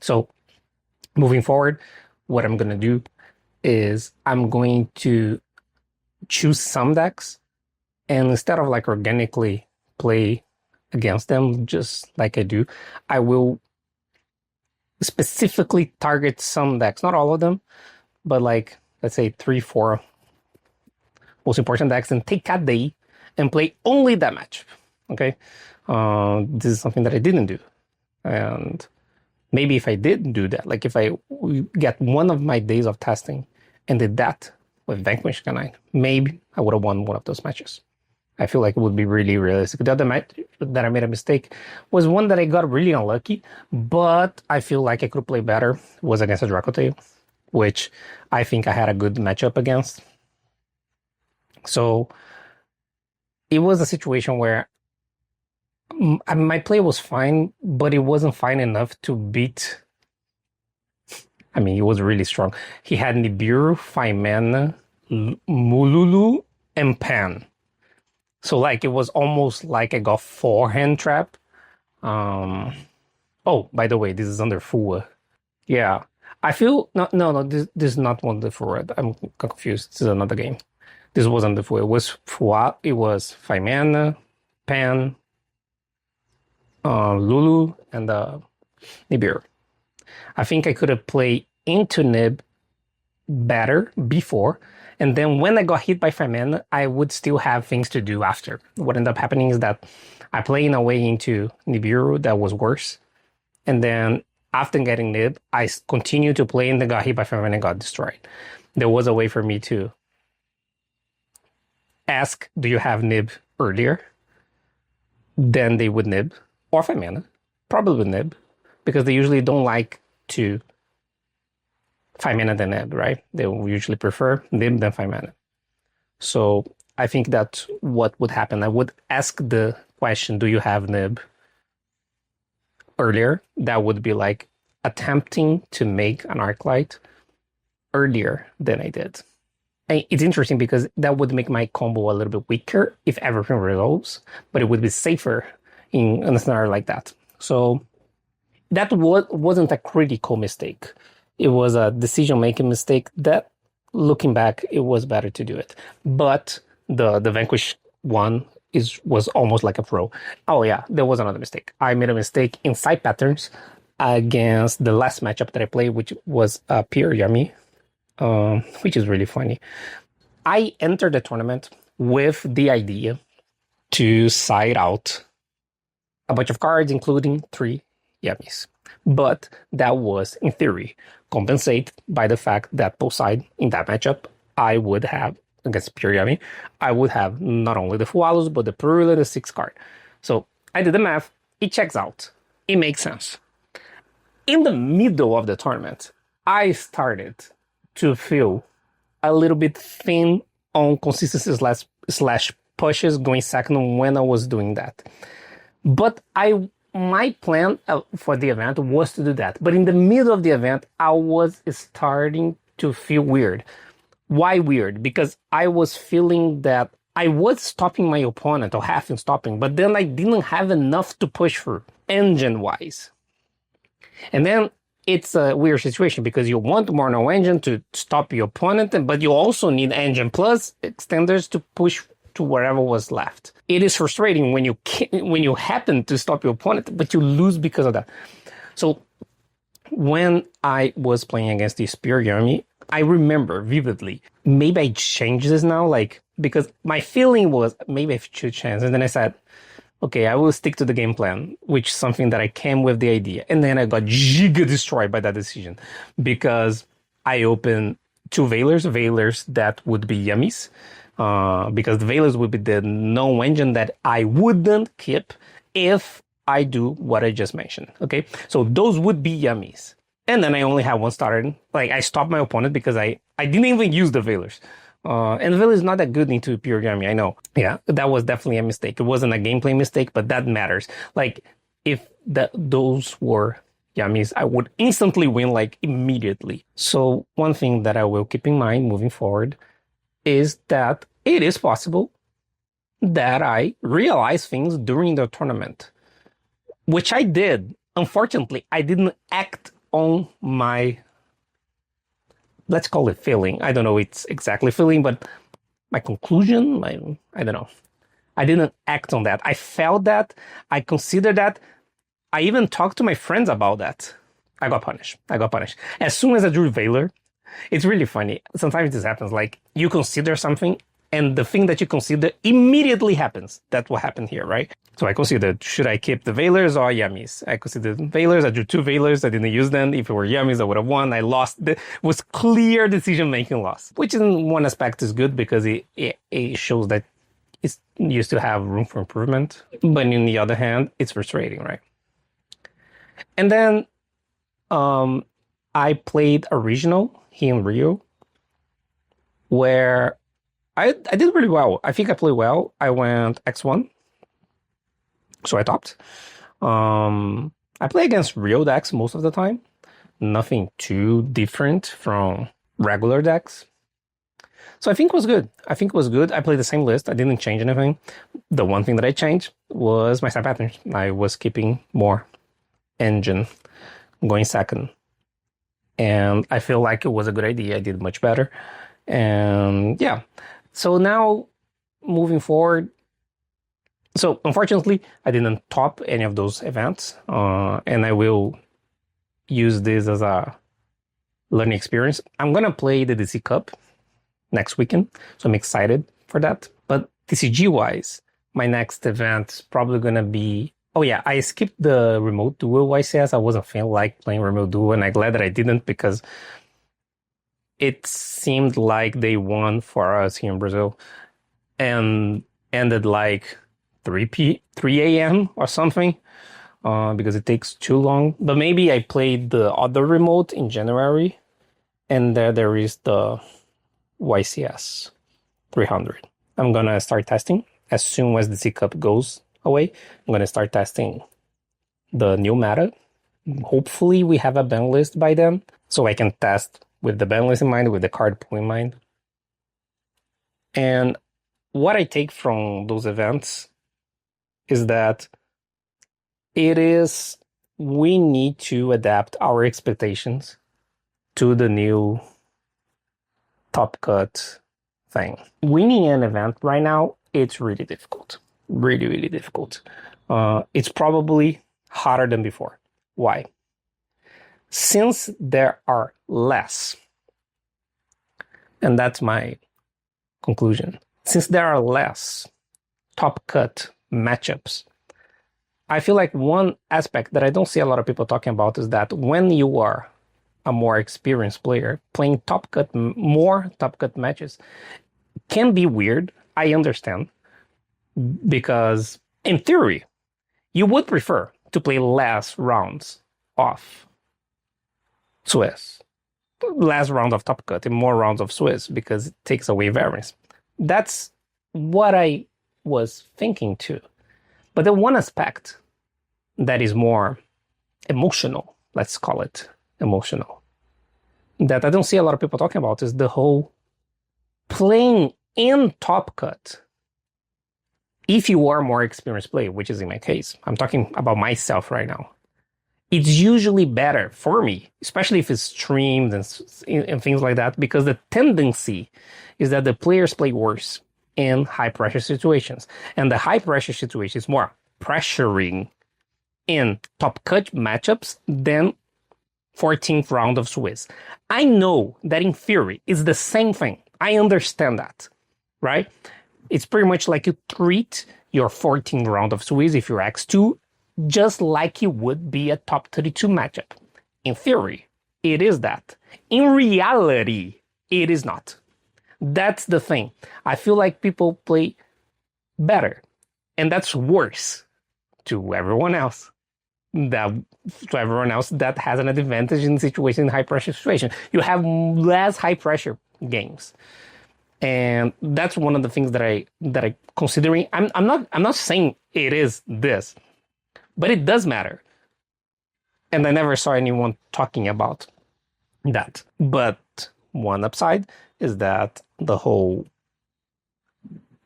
B: So moving forward, what I'm going to do is I'm going to choose some decks, and instead of like organically play against them just like I do, I will specifically target some decks, not all of them, but like, let's say 3-4 most important decks, and take a day and play only that match. Okay, this is something that I didn't do, and maybe if I did do that, like if I get one of my days of testing and did that with Vanquish Canine, maybe I would have won one of those matches. I feel like it would be really realistic. The other match that I made a mistake was one that I got really unlucky, but I feel like I could play better, was against a Dracoteo, which I think I had a good matchup against. So it was a situation where my play was fine, but it wasn't fine enough to beat... I mean, he was really strong. He had Nibiru, Faimana, Mululu, and Pan. So like it was almost like I got forehand trap. Oh, by the way, this is under Fua. Yeah. I feel no, this is not one the Fua. I'm confused. This is another game. This wasn't the Fua. It was Fua. It was 5 mana, Pan, Lulu, and Nibiru. I think I could have played into Nib better before, and then when I got hit by 5 mana, I would still have things to do after. What ended up happening is that I played in a way into Nibiru that was worse, and then after getting Nib, I continued to play and then got hit by 5 mana and got destroyed. There was a way for me to ask, do you have Nib earlier? Then they would Nib, or 5 mana, probably Nib, because they usually don't like to 5 mana than Nib, right? They will usually prefer Nib than 5 mana. So I think that's what would happen. I would ask the question, do you have Nib earlier? That would be like attempting to make an Arclight earlier than I did. And it's interesting because that would make my combo a little bit weaker if everything resolves, but it would be safer in a scenario like that. So that wasn't a critical mistake. It was a decision-making mistake that, looking back, it was better to do it. But the Vanquish one was almost like a pro. Oh yeah, there was another mistake. I made a mistake in side patterns against the last matchup that I played, which was PRRJYGO, which is really funny. I entered the tournament with the idea to side out a bunch of cards, including 3 Yummies. But that was, in theory, compensated by the fact that both sides in that matchup, I would have, against PRRJYGO, I would have not only the Fualos, but the Purula, the 6 card. So I did the math, it checks out. It makes sense. In the middle of the tournament, I started to feel a little bit thin on consistency slash pushes going second when I was doing that. But my plan for the event was to do that. But in the middle of the event, I was starting to feel weird. Why weird? Because I was feeling that I was stopping my opponent, or half in stopping, but then I didn't have enough to push through, engine-wise. And then it's a weird situation because you want more no engine to stop your opponent, but you also need engine plus extenders to push to wherever was left. It is frustrating when you happen to stop your opponent, but you lose because of that. So when I was playing against the PRRJYGO, I remember vividly, maybe I changed this now, because my feeling was maybe I should change. And then I said, okay, I will stick to the game plan, which is something that I came with the idea. And then I got giga destroyed by that decision because I opened 2 Veilers that would be Yummies. Because the Veilers would be the no engine that I wouldn't keep if I do what I just mentioned. Okay, so those would be Yummies. And then I only have 1 starter. I stopped my opponent because I didn't even use the Veilers. And the Veilers is not that good into PRRJYGO, I know. Yeah, that was definitely a mistake. It wasn't a gameplay mistake, but that matters. If those were Yummies, I would instantly win, immediately. So one thing that I will keep in mind moving forward is that it is possible that I realize things during the tournament, which I did. Unfortunately, I didn't act on my, let's call it feeling. I don't know it's exactly feeling, but my conclusion, I don't know. I didn't act on that. I felt that. I considered that. I even talked to my friends about that. I got punished. As soon as I drew Veiler, it's really funny. Sometimes this happens. You consider something, and the thing that you consider immediately happens. That's what happened here, right? So I considered, should I keep the Veilers or Yummies? I considered Veilers. I drew 2 Veilers. I didn't use them. If it were Yummies, I would have won. I lost. It was clear decision-making loss, which in one aspect is good because it shows that you still have room for improvement. But on the other hand, it's frustrating, right? And then I played a regional here in Rio where I did really well. I think I played well. I went X1, so I topped. I play against Rio decks most of the time. Nothing too different from regular decks. So I think it was good. I played the same list. I didn't change anything. The one thing that I changed was my side patterns. I was keeping more engine going second. And I feel like it was a good idea. I did much better. And yeah. So now moving forward. So unfortunately, I didn't top any of those events. And I will use this as a learning experience. I'm going to play the DC Cup next weekend. So I'm excited for that. But TCG wise, my next event is probably going to be, oh yeah, I skipped the remote duel YCS. I wasn't feeling like playing remote duel, and I'm glad that I didn't, because it seemed like they won for us here in Brazil and ended like 3 a.m. or something, because it takes too long. But maybe I played the other remote in January, and there is the YCS 300. I'm going to start testing as soon as the C Cup goes away. I'm going to start testing the new meta. Hopefully we have a ban list by then, so I can test with the ban list in mind, with the card pool in mind. And what I take from those events is that we need to adapt our expectations to the new top cut thing. Winning an event right now, it's really difficult. Really, really difficult. It's probably harder than before. Why? Since there are less, and that's my conclusion, since there are less top cut matchups, I feel like one aspect that I don't see a lot of people talking about is that when you are a more experienced player, playing more top cut matches can be weird. I understand, because in theory, you would prefer to play less rounds of Swiss, less round of top cut and more rounds of Swiss, because it takes away variance. That's what I was thinking too. But the one aspect that is more emotional, let's call it emotional, that I don't see a lot of people talking about is the whole playing in top cut. If you are a more experienced player, which is in my case, I'm talking about myself right now, it's usually better for me, especially if it's streamed and things like that, because the tendency is that the players play worse in high pressure situations. And the high pressure situation is more pressuring in top cut matchups than 14th round of Swiss. I know that in theory it's the same thing. I understand that, right? It's pretty much like you treat your 14th round of Swiss, if you're X2, just like it would be a top 32 matchup. In theory, it is that. In reality, it is not. That's the thing. I feel like people play better, and that's worse to everyone else. That has an advantage in high pressure situation. You have less high pressure games, and that's one of the things that I considering. I'm not saying it is this, but it does matter, and I never saw anyone talking about that. But one upside is that the whole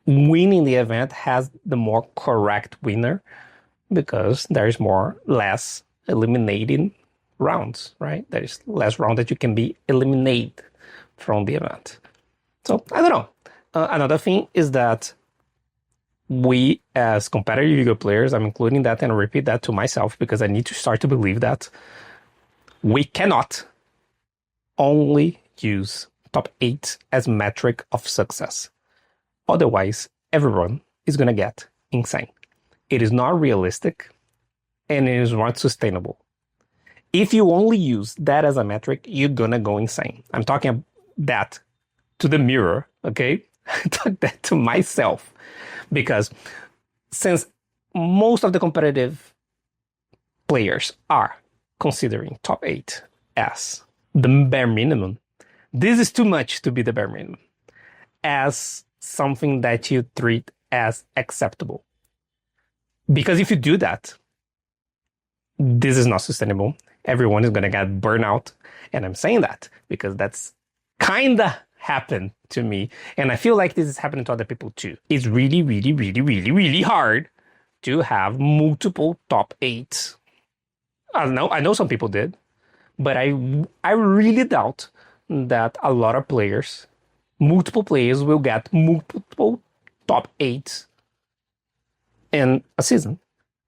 B: winning the event has the more correct winner, because there's less eliminating rounds, right? There's less round that you can be eliminated from the event. So I don't know. Another thing is that we, as competitive Yu-Gi-Oh players, I'm including that and I repeat that to myself, because I need to start to believe that we cannot only use top 8 as metric of success. Otherwise, everyone is going to get insane. It is not realistic, and it is not sustainable. If you only use that as a metric, you're going to go insane. I'm talking that to the mirror, okay? I talk that to myself, because since most of the competitive players are considering top 8 as the bare minimum, this is too much to be the bare minimum, as something that you treat as acceptable. Because if you do that, this is not sustainable. Everyone is going to get burnout. And I'm saying that because that's kind of happened to me. And I feel like this is happening to other people too. It's really, really, really, really, really hard to have multiple top 8s. I know some people did, but I really doubt that a lot of players, multiple players, will get multiple top 8s in a season.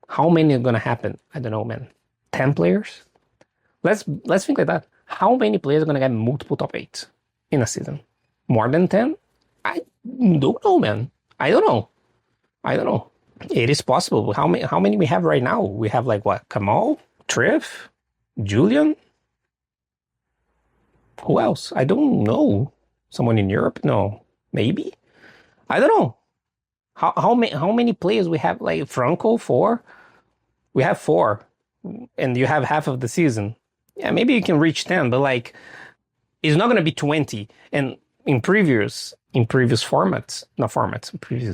B: How many are gonna happen? I don't know, man. 10 players? Let's think like that. How many players are gonna get multiple top 8s in a season? More than 10? I don't know, man. I don't know. It is possible. How many we have right now? We have like what? Kamal, Triff, Julian. Who else? I don't know. Someone in Europe? No, maybe. I don't know. How many players we have? Like Franco, 4. We have 4, and you have half of the season. Yeah, maybe you can reach 10, but like, it's not gonna be 20. And in previous previous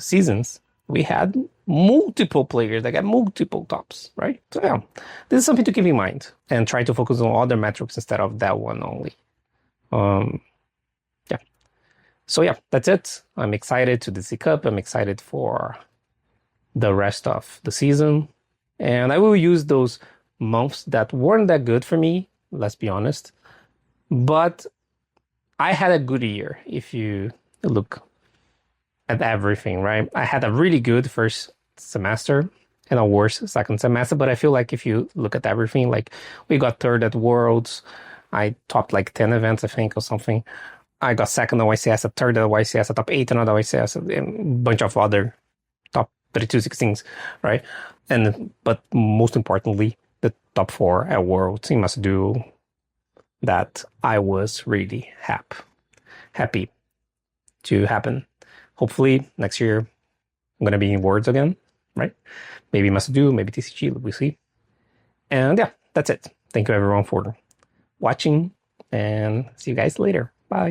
B: seasons, we had multiple players that got multiple tops, right? So yeah, this is something to keep in mind and try to focus on other metrics instead of that one only. Yeah. So yeah, that's it. I'm excited to the C Cup. I'm excited for the rest of the season. And I will use those months that weren't that good for me, let's be honest. But I had a good year if you look at everything, right? I had a really good first semester and a worse second semester, but I feel like if you look at everything, like we got 3rd at Worlds, I topped like 10 events, I think, or something. I got 2nd at YCS, a 3rd at YCS, a top 8 another YCS, and a bunch of other top 32-16s, right? But most importantly, the top 4 at Worlds. It must do that I was really happy to happen. Hopefully next year I'm gonna be in Worlds again, right? Maybe must do, maybe TCG, we'll see. And yeah, that's it. Thank you everyone for watching, and see you guys later. Bye.